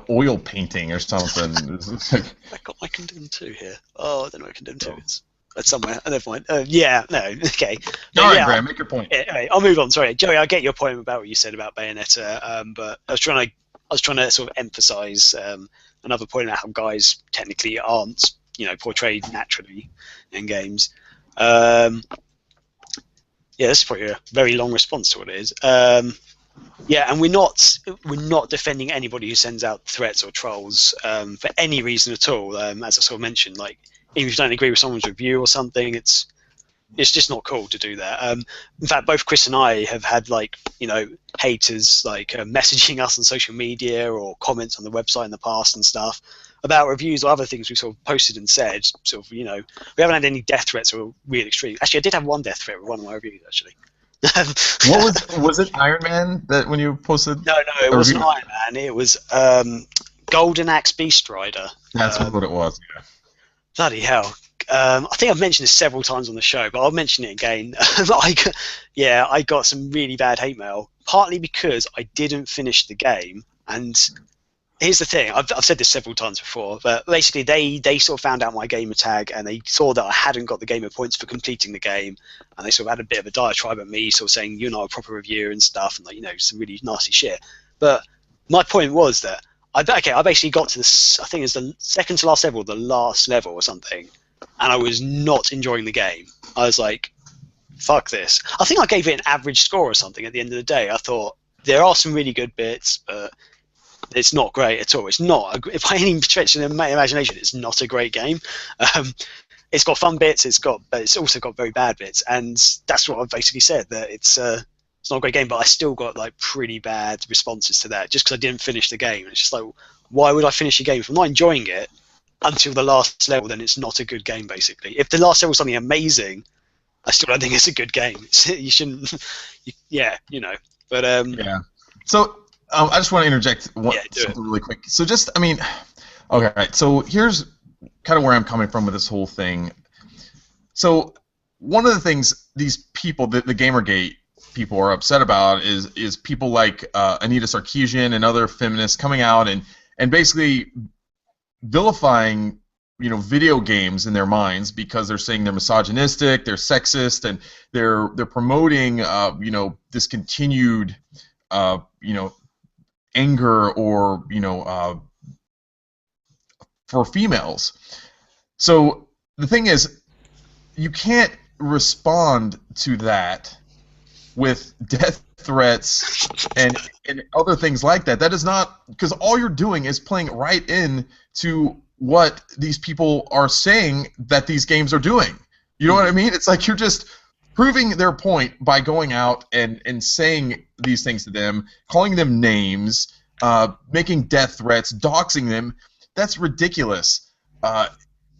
oil painting or something. I got my Condemned 2 here. Oh, I don't know where Condemned 2 is. That's somewhere. Never mind. Yeah, no, okay. All right, Graham, make your point. Yeah, anyway, I'll move on. Sorry, Joey, I get your point about what you said about Bayonetta, but I was trying to sort of emphasise another point about how guys technically aren't, portrayed naturally in games. Yeah, this is probably a very long response to what it is. Yeah, and we're not defending anybody who sends out threats or trolls for any reason at all. As I sort of mentioned, like even if you don't agree with someone's review or something, it's just not cool to do that. In fact, both Chris and I have had haters messaging us on social media or comments on the website in the past and stuff about reviews or other things we've sort of posted and said. Sort of, we haven't had any death threats or real extreme. Actually, I did have one death threat with one of my reviews actually. What was it? Iron Man that when you posted? No, it wasn't Iron Man. It was Golden Axe Beast Rider. That's what it was. Yeah. Bloody hell. I think I've mentioned this several times on the show, but I'll mention it again. I got some really bad hate mail, partly because I didn't finish the game. And here's the thing, I've said this several times before, but basically they sort of found out my gamer tag and they saw that I hadn't got the gamer points for completing the game, and they sort of had a bit of a diatribe at me, sort of saying you're not a proper reviewer and stuff, and some really nasty shit. But my point was that I basically got to this, I think it's the second to last level, the last level or something, and I was not enjoying the game. I was like, fuck this. I think I gave it an average score or something at the end of the day. I thought, there are some really good bits, but it's not great at all. It's not, if by any stretch of the imagination, it's not a great game. It's got fun bits, but it's also got very bad bits, and that's what I've basically said, that it's not a great game, but I still got pretty bad responses to that just because I didn't finish the game. And it's just like, why would I finish a game if I'm not enjoying it until the last level? Then it's not a good game, basically. If the last level is something amazing, I still don't think it's a good game. You shouldn't, yeah. But yeah. So I just want to interject something really quick. So okay, right. So here's kind of where I'm coming from with this whole thing. So one of the things these people, the GamerGate people, are upset about is people like Anita Sarkeesian and other feminists coming out and basically vilifying video games in their minds because they're saying they're misogynistic, they're sexist, and they're promoting this continued anger or for females. So the thing is, you can't respond to that with death threats and other things like that. That is not, because all you're doing is playing right in to what these people are saying that these games are doing. You know what I mean? It's like you're just proving their point by going out and saying these things to them, calling them names, making death threats, doxing them. That's ridiculous.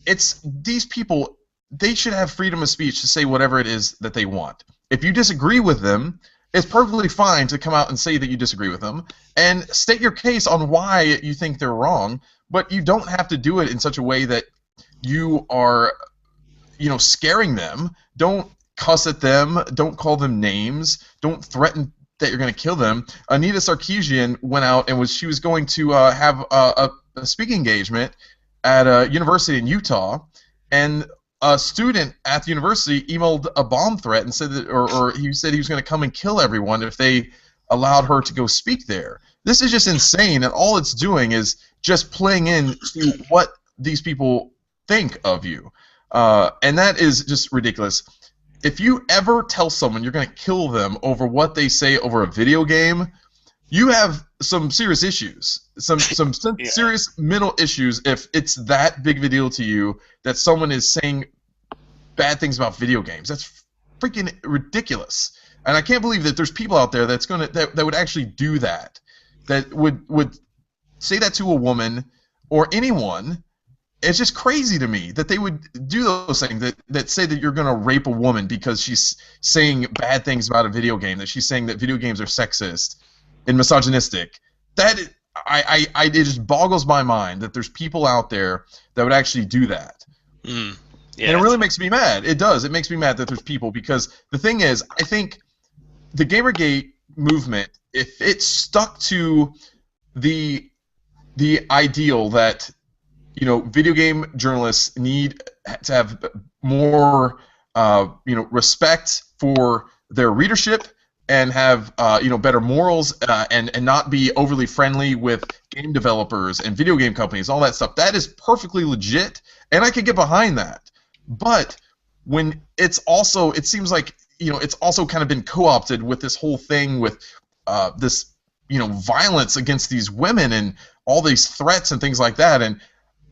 It's these people. They should have freedom of speech to say whatever it is that they want. If you disagree with them, it's perfectly fine to come out and say that you disagree with them and state your case on why you think they're wrong. But you don't have to do it in such a way that you are, scaring them. Don't cuss at them. Don't call them names. Don't threaten that you're going to kill them. Anita Sarkeesian went out and she was going to have a speaking engagement at a university in Utah, and a student at the university emailed a bomb threat and said that, or he said he was going to come and kill everyone if they allowed her to go speak there. This is just insane, and all it's doing is just playing into what these people think of you, and that is just ridiculous. If you ever tell someone you're going to kill them over what they say over a video game, you have some serious issues, some Yeah. serious mental issues if it's that big of a deal to you that someone is saying bad things about video games. That's freaking ridiculous. And I can't believe that there's people out there that would actually do that, that would say that to a woman or anyone. It's just crazy to me that they would do those things, that say that you're going to rape a woman because she's saying bad things about a video game, that she's saying that video games are sexist and misogynistic. It just boggles my mind that there's people out there that would actually do that. Yeah. And it really makes me mad. It does. It makes me mad that there's people, because the thing is, I think the GamerGate movement, if it stuck to the ideal that video game journalists need to have more respect for their readership and have better morals and not be overly friendly with game developers and video game companies, all that stuff, that is perfectly legit, and I could get behind that. But when it seems like it's also kind of been co-opted with this whole thing with this violence against these women and all these threats and things like that. And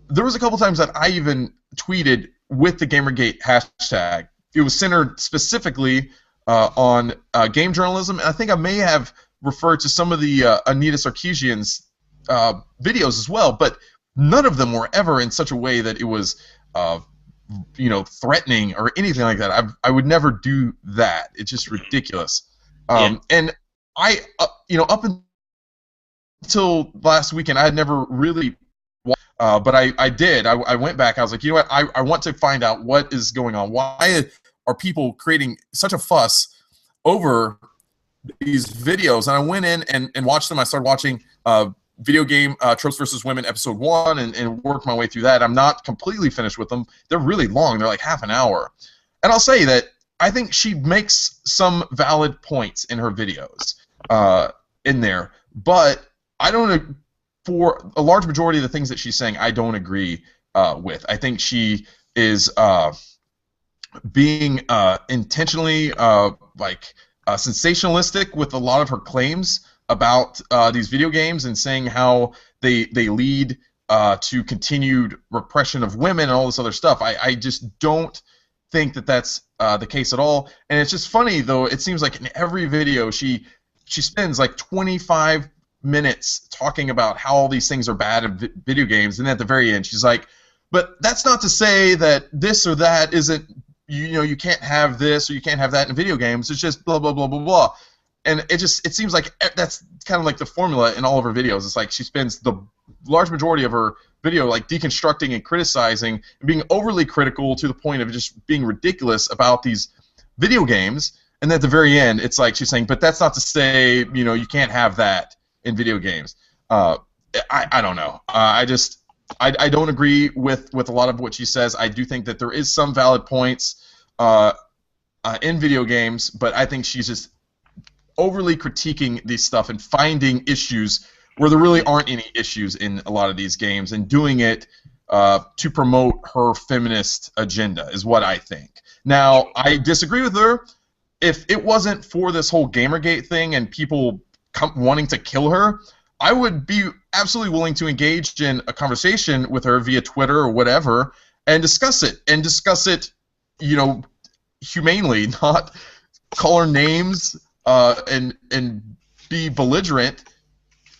there was a couple times that I even tweeted with the GamerGate hashtag. It was centered specifically on game journalism, and I think I may have referred to some of the Anita Sarkeesian's videos as well, but none of them were ever in such a way that it was threatening or anything like that. I would never do that. It's just ridiculous. And I, up until last weekend, I had never really but I did. I went back. I was like, you know what? I want to find out what is going on. Why are people creating such a fuss over these videos? And I went in and watched them. I started watching Video Game Tropes vs. Women Episode 1 and worked my way through that. I'm not completely finished with them. They're really long. They're like half an hour. And I'll say that I think she makes some valid points in her videos in there. But I don't... For a large majority of the things that she's saying, I don't agree with. I think she is being intentionally sensationalistic with a lot of her claims about these video games and saying how they lead to continued repression of women and all this other stuff. I just don't think that that's the case at all. And it's just funny, though. It seems like in every video she spends like 25 minutes talking about how all these things are bad in video games, and at the very end she's like, but that's not to say that this or that isn't, you can't have this or you can't have that in video games. It's just blah blah blah blah blah. And it seems like that's kind of like the formula in all of her videos. It's like she spends the large majority of her video like deconstructing and criticizing and being overly critical to the point of just being ridiculous about these video games, and at the very end it's like she's saying, but that's not to say you can't have that in video games. I don't know. I don't agree with a lot of what she says. I do think that there is some valid points in video games, but I think she's just overly critiquing these stuff and finding issues where there really aren't any issues in a lot of these games, and doing it to promote her feminist agenda is what I think. Now, I disagree with her. If it wasn't for this whole GamerGate thing and people wanting to kill her, I would be absolutely willing to engage in a conversation with her via Twitter or whatever and discuss it, humanely, not call her names and be belligerent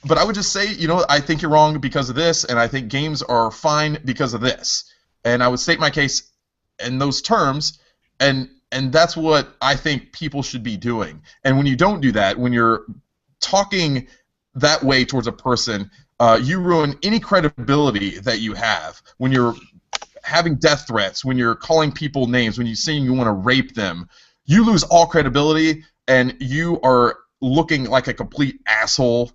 but I would just say, I think you're wrong because of this, and I think games are fine because of this. And I would state my case in those terms, and that's what I think people should be doing. And when you don't do that, when you're talking that way towards a person, you ruin any credibility that you have. When you're having death threats, when you're calling people names, when you're saying you want to rape them, you lose all credibility, and you are looking like a complete asshole,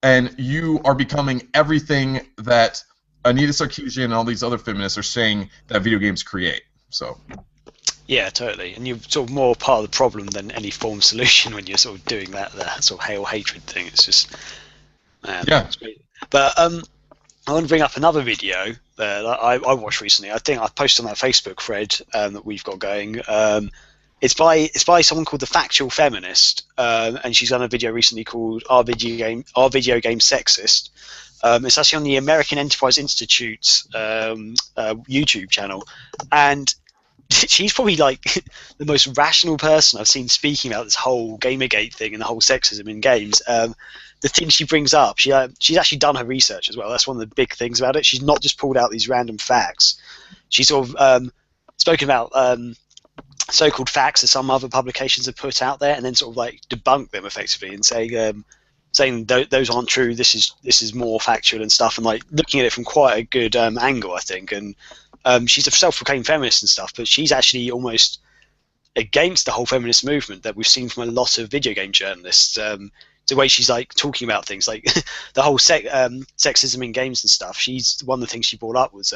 and you are becoming everything that Anita Sarkeesian and all these other feminists are saying that video games create. So. Yeah, totally. And you're sort of more part of the problem than any form of solution when you're sort of doing that sort of hail hatred thing. It's just, yeah. It's great. But I want to bring up another video that I watched recently. I think I posted on that Facebook thread that we've got going. It's by someone called the Factual Feminist, and she's done a video recently called Are Video Games Sexist? It's actually on the American Enterprise Institute's YouTube channel, and she's probably like the most rational person I've seen speaking about this whole GamerGate thing and the whole sexism in games. The things she brings up, she's actually done her research as well. That's one of the big things about it. She's not just pulled out these random facts. She's sort of spoken about so-called facts that some other publications have put out there, and then sort of like debunk them effectively and saying those aren't true. This is more factual and stuff, and like looking at it from quite a good angle, I think. And she's a self-proclaimed feminist and stuff, but she's actually almost against the whole feminist movement that we've seen from a lot of video game journalists. The way she's like talking about things, like the whole sexism in games and stuff. One of the things she brought up was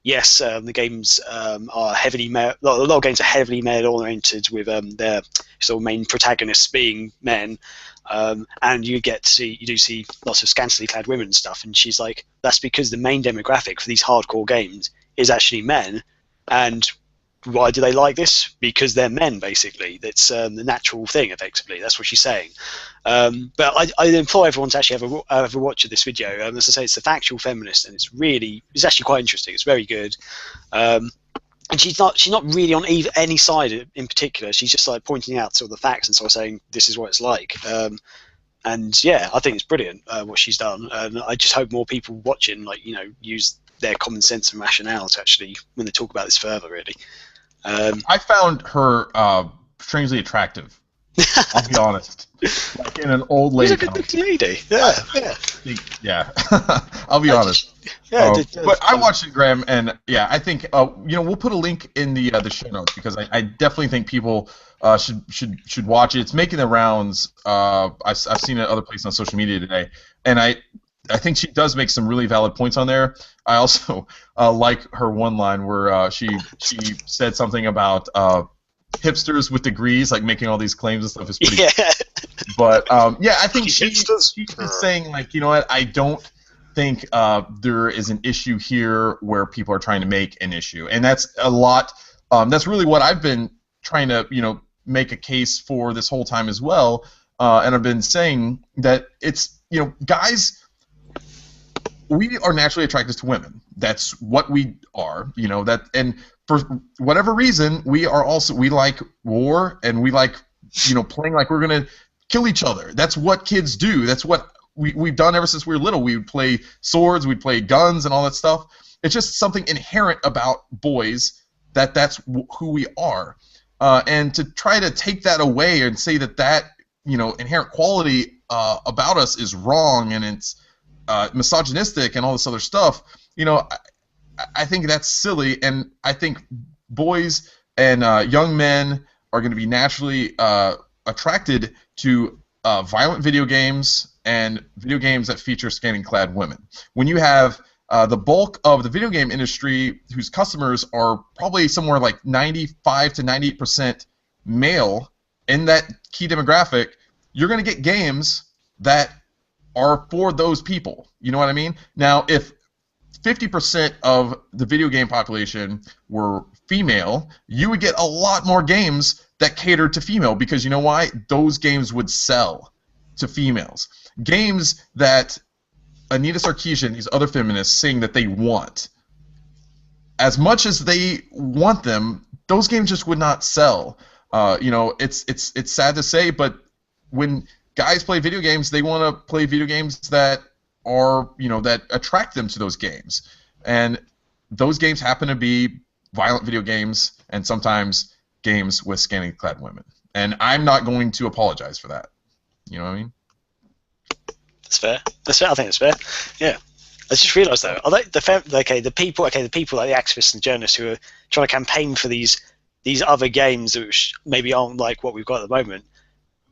yes, the games are heavily male. A lot of games are heavily male-oriented, with their sort of main protagonists being men, and you do see lots of scantily clad women and stuff. And she's like, that's because the main demographic for these hardcore games is actually men. And why do they like this? Because they're men, basically. That's the natural thing, effectively. That's what she's saying. But I implore everyone to actually have a watch of this video. As I say, it's a Factual Feminist, and it's actually quite interesting. It's very good. And she's not really on any side in particular. She's just like pointing out sort of the facts and sort of saying this is what it's like. And yeah, I think it's brilliant what she's done. And I just hope more people watching, use their common sense and rationale to actually, when they talk about this further, really. I found her strangely attractive. I'll be honest. Like in an old lady. She's a good-looking lady. Yeah. I'll be honest. But I watched it, Graham, and yeah, I think we'll put a link in the show notes, because I definitely think people should watch it. It's making the rounds. I've seen it other places on social media today, and I think she does make some really valid points on there. I also like her one line where she said something about hipsters with degrees, like making all these claims and stuff is pretty. Yeah. But I think she's just saying, like, you know what, I don't think there is an issue here where people are trying to make an issue, and that's a lot. That's really what I've been trying to make a case for this whole time as well. And I've been saying that it's guys. We are naturally attracted to women. That's what we are, and for whatever reason, we like war, and we like, playing like we're gonna kill each other. That's what kids do. That's what we've done ever since we were little. We would play swords, we'd play guns, and all that stuff. It's just something inherent about boys that's who we are. And to try to take that away and say that inherent quality about us is wrong and it's misogynistic and all this other stuff, I think that's silly, and I think boys and young men are going to be naturally attracted to violent video games and video games that feature scantily-clad women. When you have the bulk of the video game industry, whose customers are probably somewhere like 95 to 98% male in that key demographic, you're going to get games that are for those people. You know what I mean? Now, if 50% of the video game population were female, you would get a lot more games that catered to female, because you know why? Those games would sell to females. Games that Anita Sarkeesian, these other feminists, saying that they want, as much as they want them, those games just would not sell. It's sad to say, but when guys play video games, they want to play video games that are, that attract them to those games. And those games happen to be violent video games and sometimes games with scantily clad women. And I'm not going to apologize for that. You know what I mean? That's fair. That's fair. I think that's fair. Yeah. I just realised though, the people like the activists and journalists who are trying to campaign for these other games which maybe aren't like what we've got at the moment,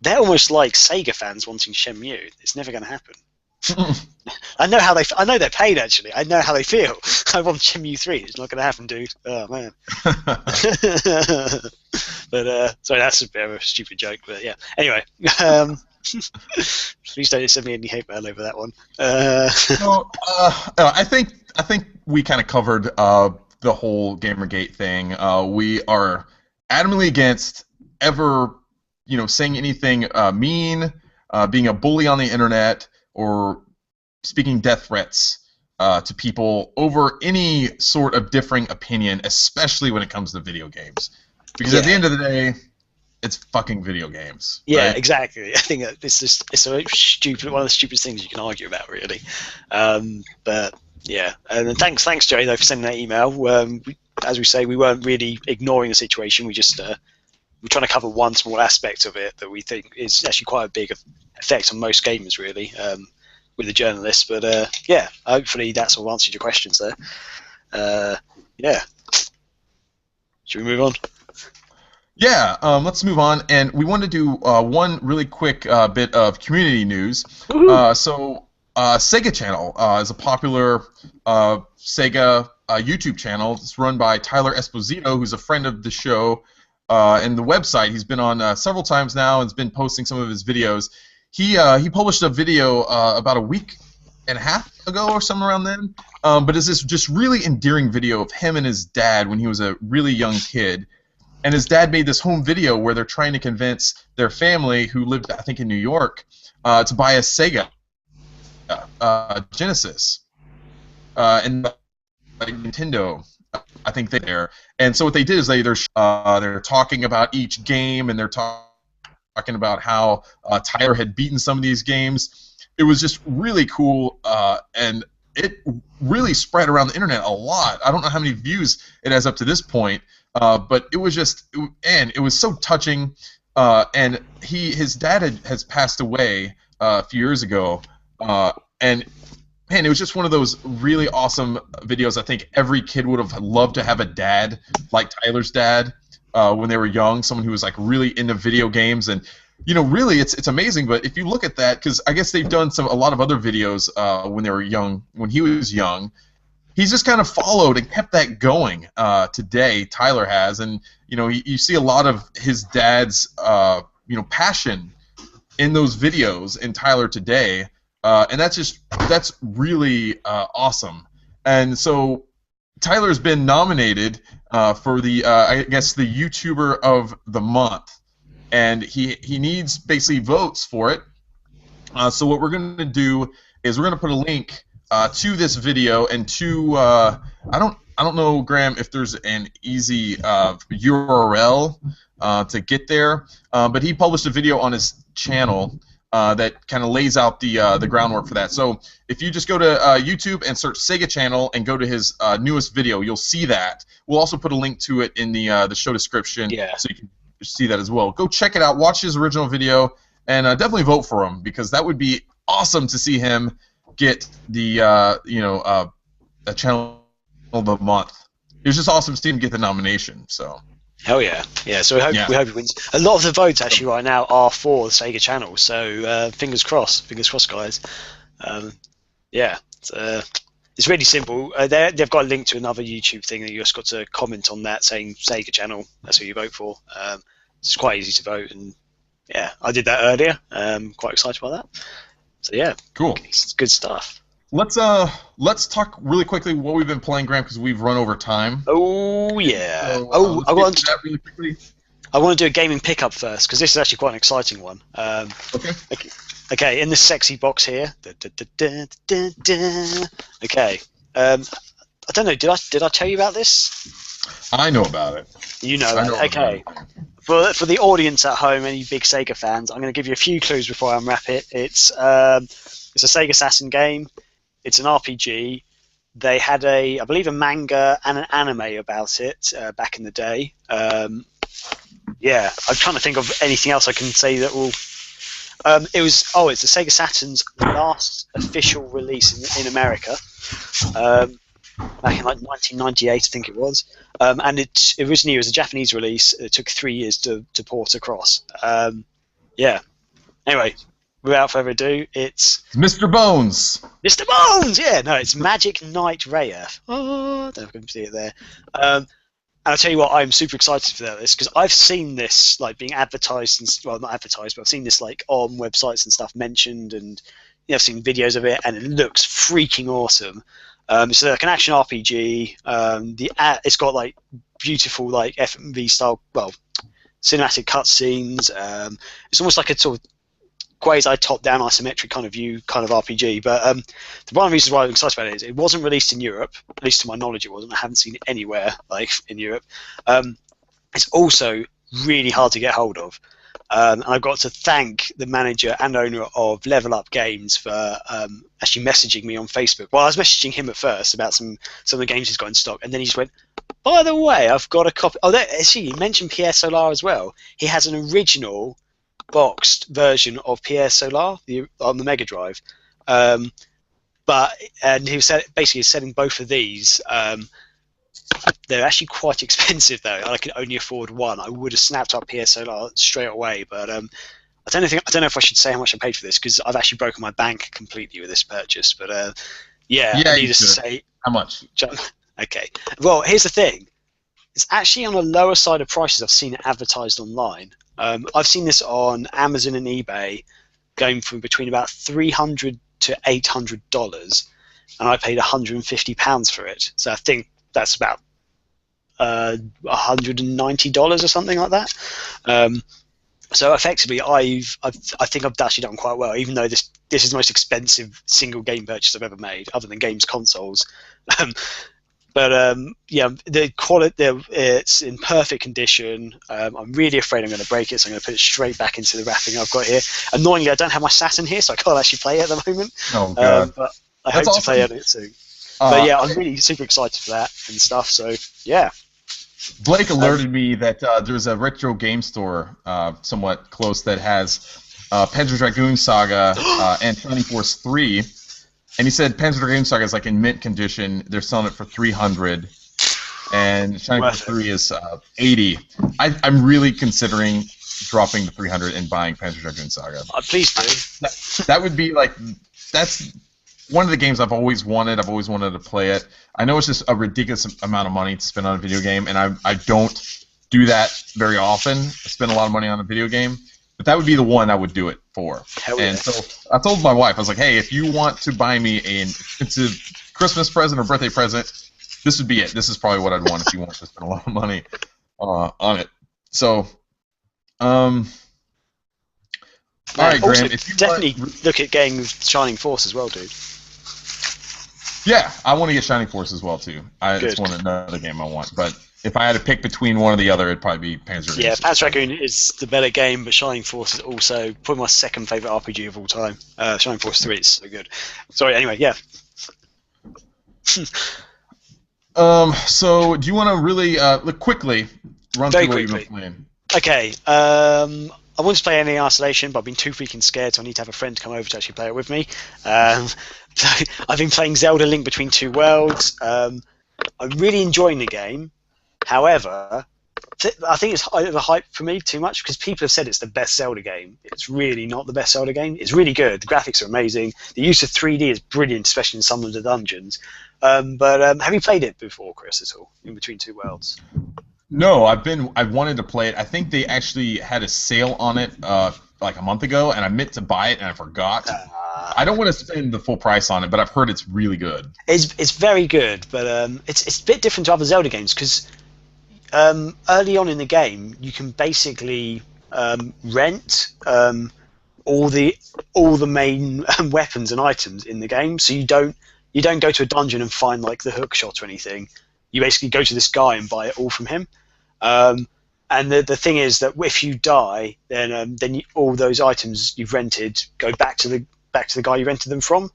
they're almost like Sega fans wanting Shenmue. It's never going to happen. I know they're paid actually. I know how they feel. I want Shenmue 3. It's not going to happen, dude. Oh man. But sorry, that's a bit of a stupid joke. But yeah. Anyway, please don't send me any hate mail over that one. I think we kind of covered the whole GamerGate thing. We are adamantly against ever, saying anything mean, being a bully on the internet, or speaking death threats to people over any sort of differing opinion, especially when it comes to video games. Because at the end of the day, it's fucking video games. Yeah, right? Exactly. I think that it's a stupid, one of the stupidest things you can argue about, really. But yeah, and thanks, Joey, though, for sending that email. As we say, we weren't really ignoring the situation. We just we're trying to cover one small aspect of it that we think is actually quite a big effect on most gamers, really, with the journalists. But yeah, hopefully that's all answered your questions there. Yeah. Should we move on? Yeah, let's move on, and we want to do one really quick bit of community news. So, Sega Channel is a popular Sega YouTube channel. It's run by Tyler Esposito, who's a friend of the show, and the website. He's been on several times now and has been posting some of his videos. He published a video about a week and a half ago or something around then, but it's this just really endearing video of him and his dad when he was a really young kid. And his dad made this home video where they're trying to convince their family, who lived, I think, in New York, to buy a Sega Genesis and Nintendo. I think they're there. And so what they did is they're talking about each game, and they're talking about how Tyler had beaten some of these games. It was just really cool, and it really spread around the internet a lot. I don't know how many views it has up to this point. But it was it was so touching, and his dad has passed away a few years ago, and man, it was just one of those really awesome videos. I think every kid would have loved to have a dad like Tyler's dad when they were young, someone who was like really into video games, and really it's amazing. But if you look at that, because I guess they've done a lot of other videos when they were young, when he was young. He's just kind of followed and kept that going today, Tyler has, and you see a lot of his dad's passion in those videos in Tyler today, and that's really awesome. And so Tyler's been nominated for the I guess the YouTuber of the month, and he needs basically votes for it. So what we're going to do is we're going to put a link to this video and to I don't know, Graham, if there's an easy URL to get there, but he published a video on his channel that kind of lays out the groundwork for that. So if you just go to YouTube and search Sega Channel and go to his newest video, you'll see that. We'll also put a link to it in the show description, so you can see that as well. Go check it out. Watch his original video and definitely vote for him, because that would be awesome to see him get the channel of the month. It was just awesome to see him get the nomination. So. Hell yeah, yeah. So we hope he wins. A lot of the votes actually right now are for the Sega Channel. So fingers crossed, guys. Yeah, it's really simple. They've got a link to another YouTube thing that you just got to comment on that saying Sega Channel. That's who you vote for. It's quite easy to vote, and yeah, I did that earlier. Quite excited about that. So yeah, cool. It's good stuff. Let's talk really quickly what we've been playing, Graham, because we've run over time. Oh yeah. So, I want to really quickly. I want to do a gaming pickup first, because this is actually quite an exciting one. Okay. In this sexy box here. Okay. I don't know. Did I tell you about this? I know about it. You know. Okay. for the audience at home, any big Sega fans, I'm going to give you a few clues before I unwrap it. It's a Sega Saturn game. It's an RPG. They had I believe, a manga and an anime about it back in the day. Yeah, I'm trying to think of anything else I can say that will. It's the Sega Saturn's last official release in America. Back in like 1998, I think it was, and it originally was a Japanese release. It took 3 years to port across. Yeah. Anyway, without further ado, it's Mr. Bones. Mr. Bones. Yeah, no, it's Magic Knight Rayef. Oh, I don't know if I can see it there. And I'll tell you what, I'm super excited for this because I've seen this like being advertised, not advertised, but I've seen this like on websites and stuff mentioned, and I've seen videos of it, and it looks freaking awesome. It's like an action RPG. It's got like beautiful like FMV style, cinematic cutscenes. It's almost like a sort of quasi top-down isometric kind of view, kind of RPG. But the one of the reasons why I'm excited about it is it wasn't released in Europe. At least to my knowledge, it wasn't. I haven't seen it anywhere like in Europe. It's also really hard to get hold of. And I've got to thank the manager and owner of Level Up Games for actually messaging me on Facebook. Well, I was messaging him at first about some of the games he's got in stock, and then he just went, by the way, I've got a copy. Oh, see, you mentioned Pier Solar as well. He has an original boxed version of Pier Solar on the Mega Drive. And he was basically selling both of these. They're actually quite expensive though. I could only afford one. I would have snapped up Pier Solar straight away, but I don't know if I should say how much I paid for this because I've actually broken my bank completely with this purchase. But I need to say how much. Okay. Well, here's the thing. It's actually on a lower side of prices I've seen it advertised online. I've seen this on Amazon and eBay going from between about $300 to $800, and I paid £150 for it. So I think that's about $190 or something like that. So effectively, I think I've actually done quite well, even though this is the most expensive single game purchase I've ever made, other than games consoles. The quality, it's in perfect condition. I'm really afraid I'm going to break it, so I'm going to put it straight back into the wrapping I've got here. Annoyingly, I don't have my Saturn here, so I can't actually play it at the moment. Oh, God. But I hope to play it soon. But yeah, I'm really super excited for that and stuff. So yeah. Blake alerted me that there's a retro game store somewhat close that has Panzer Dragoon Saga and Shining Force 3, and he said Panzer Dragoon Saga is like in mint condition. They're selling it for $300, and Shining Force 3 is $80. I'm really considering dropping the $300 and buying Panzer Dragoon Saga. Please do. That would be like that's one of the games I've always wanted. I've always wanted to play it. I know it's just a ridiculous amount of money to spend on a video game, and I don't do that very often. I spend a lot of money on a video game, but that would be the one I would do it for. And so I told my wife, I was like, hey, if you want to buy me an expensive Christmas present or birthday present, this would be it. This is probably what I'd want if you want to spend a lot of money on it. So, all right, Graham. If you definitely look at getting Shining Force as well, dude. Yeah, I want to get Shining Force as well too. It's another game I want. But if I had to pick between one or the other, it'd probably be Panzer Dragoon. Yeah, Panzer Dragoon is the better game, but Shining Force is also probably my second favorite RPG of all time. Shining Force 3 is so good. Sorry. Anyway, yeah. So do you want to really quickly run through what you've been playing? Okay. I wanted to play any Isolation, but I've been too freaking scared, so I need to have a friend come over to actually play it with me. So I've been playing Zelda Link Between Two Worlds. I'm really enjoying the game. However, I think it's overhyped for me too much because people have said it's the best Zelda game. It's really not the best Zelda game. It's really good. The graphics are amazing. The use of 3D is brilliant, especially in some of the dungeons. But have you played it before, Chris, at all, In Between Two Worlds? No, I've wanted to play it. I think they actually had a sale on it like a month ago, and I meant to buy it and I forgot. I don't want to spend the full price on it, but I've heard it's really good. It's very good, but it's a bit different to other Zelda games because early on in the game you can basically rent all the main weapons and items in the game. So you don't go to a dungeon and find like the hook shot or anything. You basically go to this guy and buy it all from him. And And the thing is that if you die, then all those items you've rented go back to the guy you rented them from.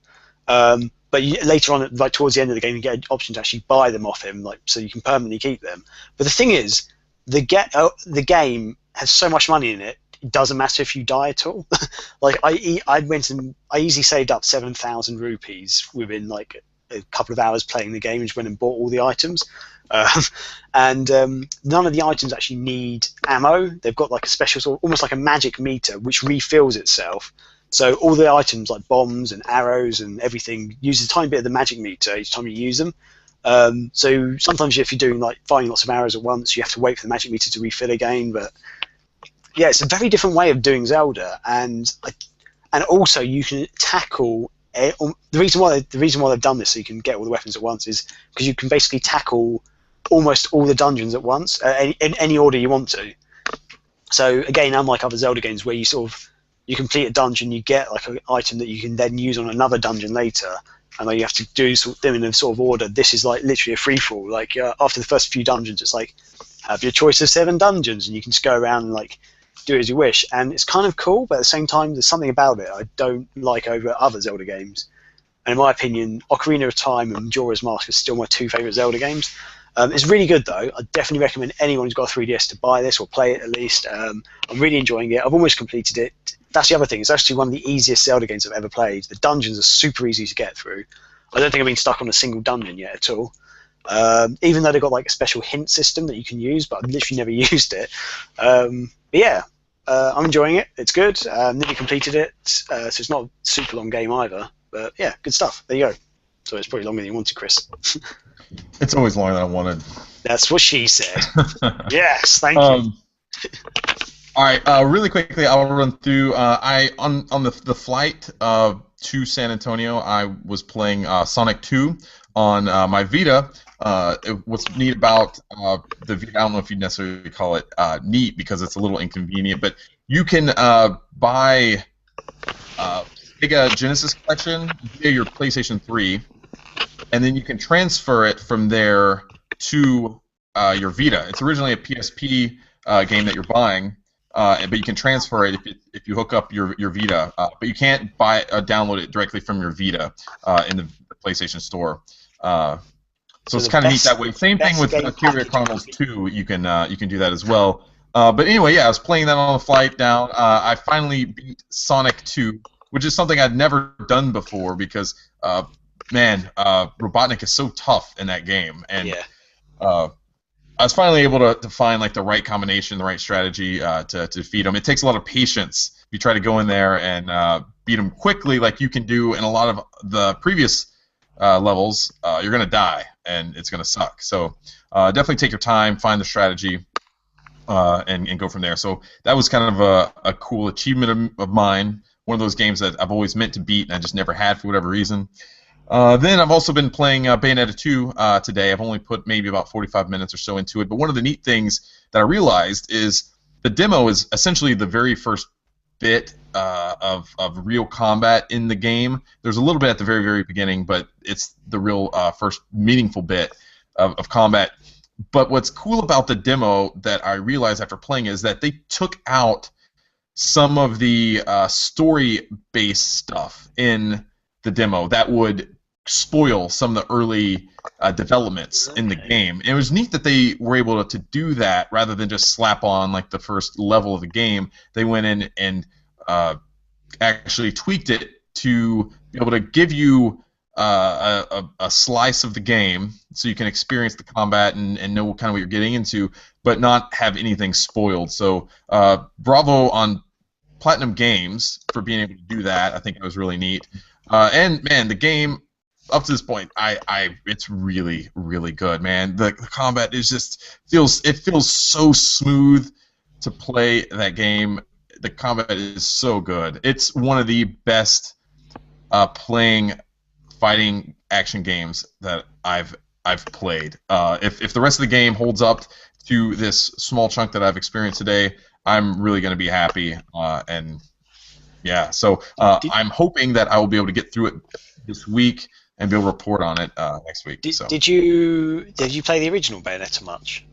But later on, like towards the end of the game, you get an option to actually buy them off him, like so you can permanently keep them. But the thing is, the game has so much money in it. It doesn't matter if you die at all. Like I easily saved up 7,000 rupees within like a couple of hours playing the game, and just went and bought all the items. And none of the items actually need ammo. They've got like a special sort of, almost like a magic meter which refills itself. So all the items like bombs and arrows and everything use a tiny bit of the magic meter each time you use them. So sometimes if you're doing like firing lots of arrows at once, you have to wait for the magic meter to refill again. But yeah, it's a very different way of doing Zelda, and also you can tackle. The reason why they've done this so you can get all the weapons at once is because you can basically tackle almost all the dungeons at once in any order you want to. So again, unlike other Zelda games where you complete a dungeon, you get like an item that you can then use on another dungeon later, and then you have to do them in a sort of order. This is like literally a free for all. Like after the first few dungeons, it's like have your choice of 7 dungeons, and you can just go around and like do it as you wish. And it's kind of cool, but at the same time, there's something about it I don't like over other Zelda games. And in my opinion, Ocarina of Time and Majora's Mask are still my 2 favourite Zelda games. It's really good though. I definitely recommend anyone who's got a 3DS to buy this or play it at least. I'm really enjoying it. I've almost completed it. That's the other thing. It's actually one of the easiest Zelda games I've ever played. The dungeons are super easy to get through. I don't think I've been stuck on a single dungeon yet at all. Even though they've got like a special hint system that you can use, but I've literally never used it. But yeah, I'm enjoying it. It's good. Nearly completed it. So it's not a super long game either. But yeah, good stuff. There you go. So it's probably longer than you wanted, Chris. It's always longer than I wanted. That's what she said. Yes, thank you. All right, really quickly, I'll run through. On the flight to San Antonio, I was playing Sonic 2 on my Vita. What's neat about the Vita, I don't know if you necessarily call it neat because it's a little inconvenient, but you can buy Sega Genesis Collection via your PlayStation 3, and then you can transfer it from there to your Vita. It's originally a PSP game that you're buying, but you can transfer it if you hook up your Vita. But you can't download it directly from your Vita in the PlayStation Store. So it's kind of neat that way. Same thing with Valkyria Chronicles 2. You can do that as well. But anyway, yeah, I was playing that on the flight down. I finally beat Sonic 2, which is something I'd never done before because, man, Robotnik is so tough in that game, and Yeah. I was finally able to find like the right combination, the right strategy to defeat him. It takes a lot of patience. If you try to go in there and beat him quickly, like you can do in a lot of the previous levels, you're gonna die and it's gonna suck. So definitely take your time, find the strategy, and go from there. So that was kind of a cool achievement of mine. One of those games that I've always meant to beat and I just never had for whatever reason. Then I've also been playing Bayonetta 2 today. I've only put maybe about 45 minutes or so into it, but one of the neat things that I realized is the demo is essentially the very first bit of real combat in the game. There's a little bit at the very, very beginning, but it's the real first meaningful bit of combat. But what's cool about the demo that I realized after playing is that they took out some of the story-based stuff in the demo that would spoil some of the early developments in the game. And it was neat that they were able to do that rather than just slap on like the first level of the game. They went in and actually tweaked it to be able to give you a slice of the game so you can experience the combat and know kind of what you're getting into, but not have anything spoiled. So bravo on Platinum Games for being able to do that. I think it was really neat. And man, the game up to this point, it's really, really good, man. The combat is just feels so smooth to play that game. The combat is so good. It's one of the best fighting action games that I've played. If the rest of the game holds up to this small chunk that I've experienced today, I'm really going to be happy. And yeah, so I'm hoping that I will be able to get through it this week and be able to report on it next week. Did you play the original Bayonetta much?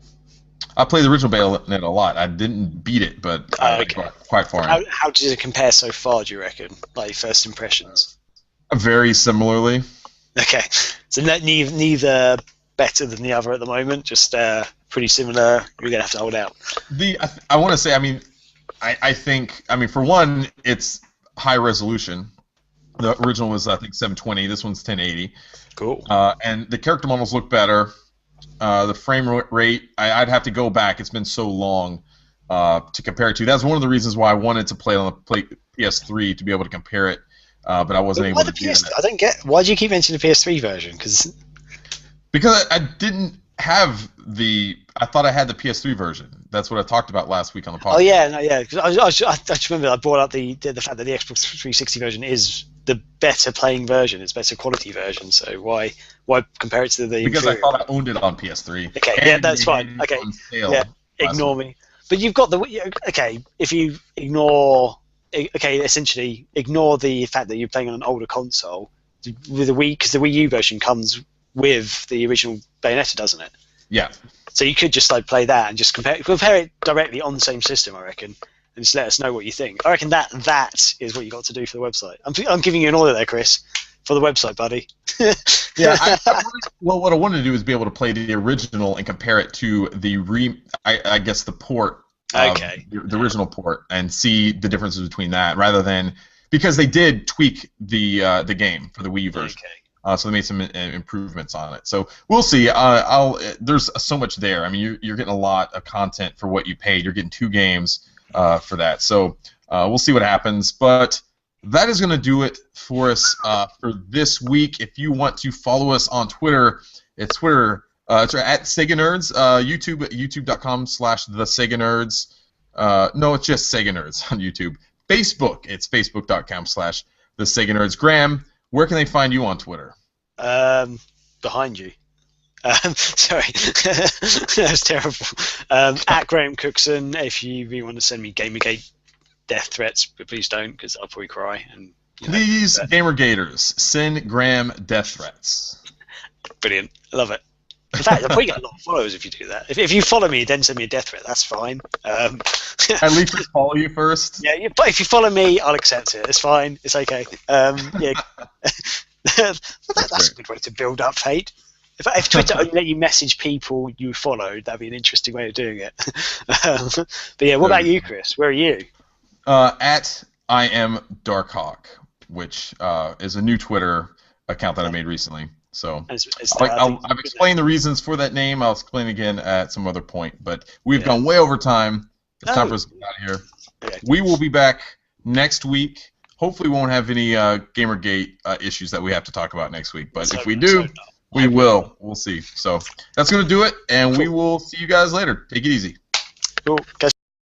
I played the original Bayonetta a lot. I didn't beat it, but I got quite far in. How does it compare so far, do you reckon? Like, first impressions? Very similarly. Okay. So neither better than the other at the moment, just pretty similar. You're going to have to hold out. I want to say, I think, for one, it's high resolution. The original was, I think, 720. This one's 1080. Cool. And the character models look better. The frame rate, I'd have to go back. It's been so long to compare it to. That's one of the reasons why I wanted to play on the PS3 to be able to compare it, but I wasn't able to do that. I don't get. Why do you keep mentioning the PS3 version? Because I didn't have I thought I had the PS3 version. That's what I talked about last week on the podcast. Oh yeah, no, yeah. Because I just remember I brought up the fact that the Xbox 360 version is the better playing version. It's better quality version. So why compare it to the? Because I thought I owned it on PS3. Okay, yeah, that's fine. Okay, yeah, ignore me. But you've got okay. If you essentially ignore the fact that you're playing on an older console with the Wii, because the Wii U version comes with the original Bayonetta, doesn't it? Yeah. So you could just play that and just compare it directly on the same system, I reckon, and just let us know what you think. I reckon that is what you got to do for the website. I'm giving you an order there, Chris, for the website, buddy. Yeah. What I wanted to do is be able to play the original and compare it to the the port. Okay. The original port, and see the differences between that, rather than, because they did tweak the game for the Wii U version. Okay. So they made some improvements on it. So we'll see. There's so much there. You're getting a lot of content for what you paid. You're getting 2 games for that. So we'll see what happens. But that is going to do it for us for this week. If you want to follow us on Twitter, it's Twitter. It's at Sega Nerds. YouTube.com/TheSegaNerds. No, it's just Sega Nerds on YouTube. Facebook, it's Facebook.com/TheSegaNerds. Graham, where can they find you on Twitter? Behind you. Sorry, that's terrible. At Graham Cookson, if you really want to send me GamerGate death threats, but please don't, because I'll probably cry. And please, GamerGaters, send Graham death threats. Brilliant, I love it. In fact, I'll probably get a lot of followers if you do that. If you follow me, then send me a death threat. That's fine. At least just follow you first. Yeah, but if you follow me, I'll accept it. It's fine. It's okay. Yeah, that's a good way to build up hate. If Twitter only let you message people you followed, that'd be an interesting way of doing it. But yeah, what about you, Chris? Where are you? At I am Darkhawk, which is a new Twitter account that I made recently. So I've explained the reasons for that name. I'll explain again at some other point. But we've gone way over time. It's time for us to get out of here. Yeah. We will be back next week. Hopefully we won't have any GamerGate issues that we have to talk about next week. But if we do, we will. We'll see. So that's going to do it, and we will see you guys later. Take it easy. Cool.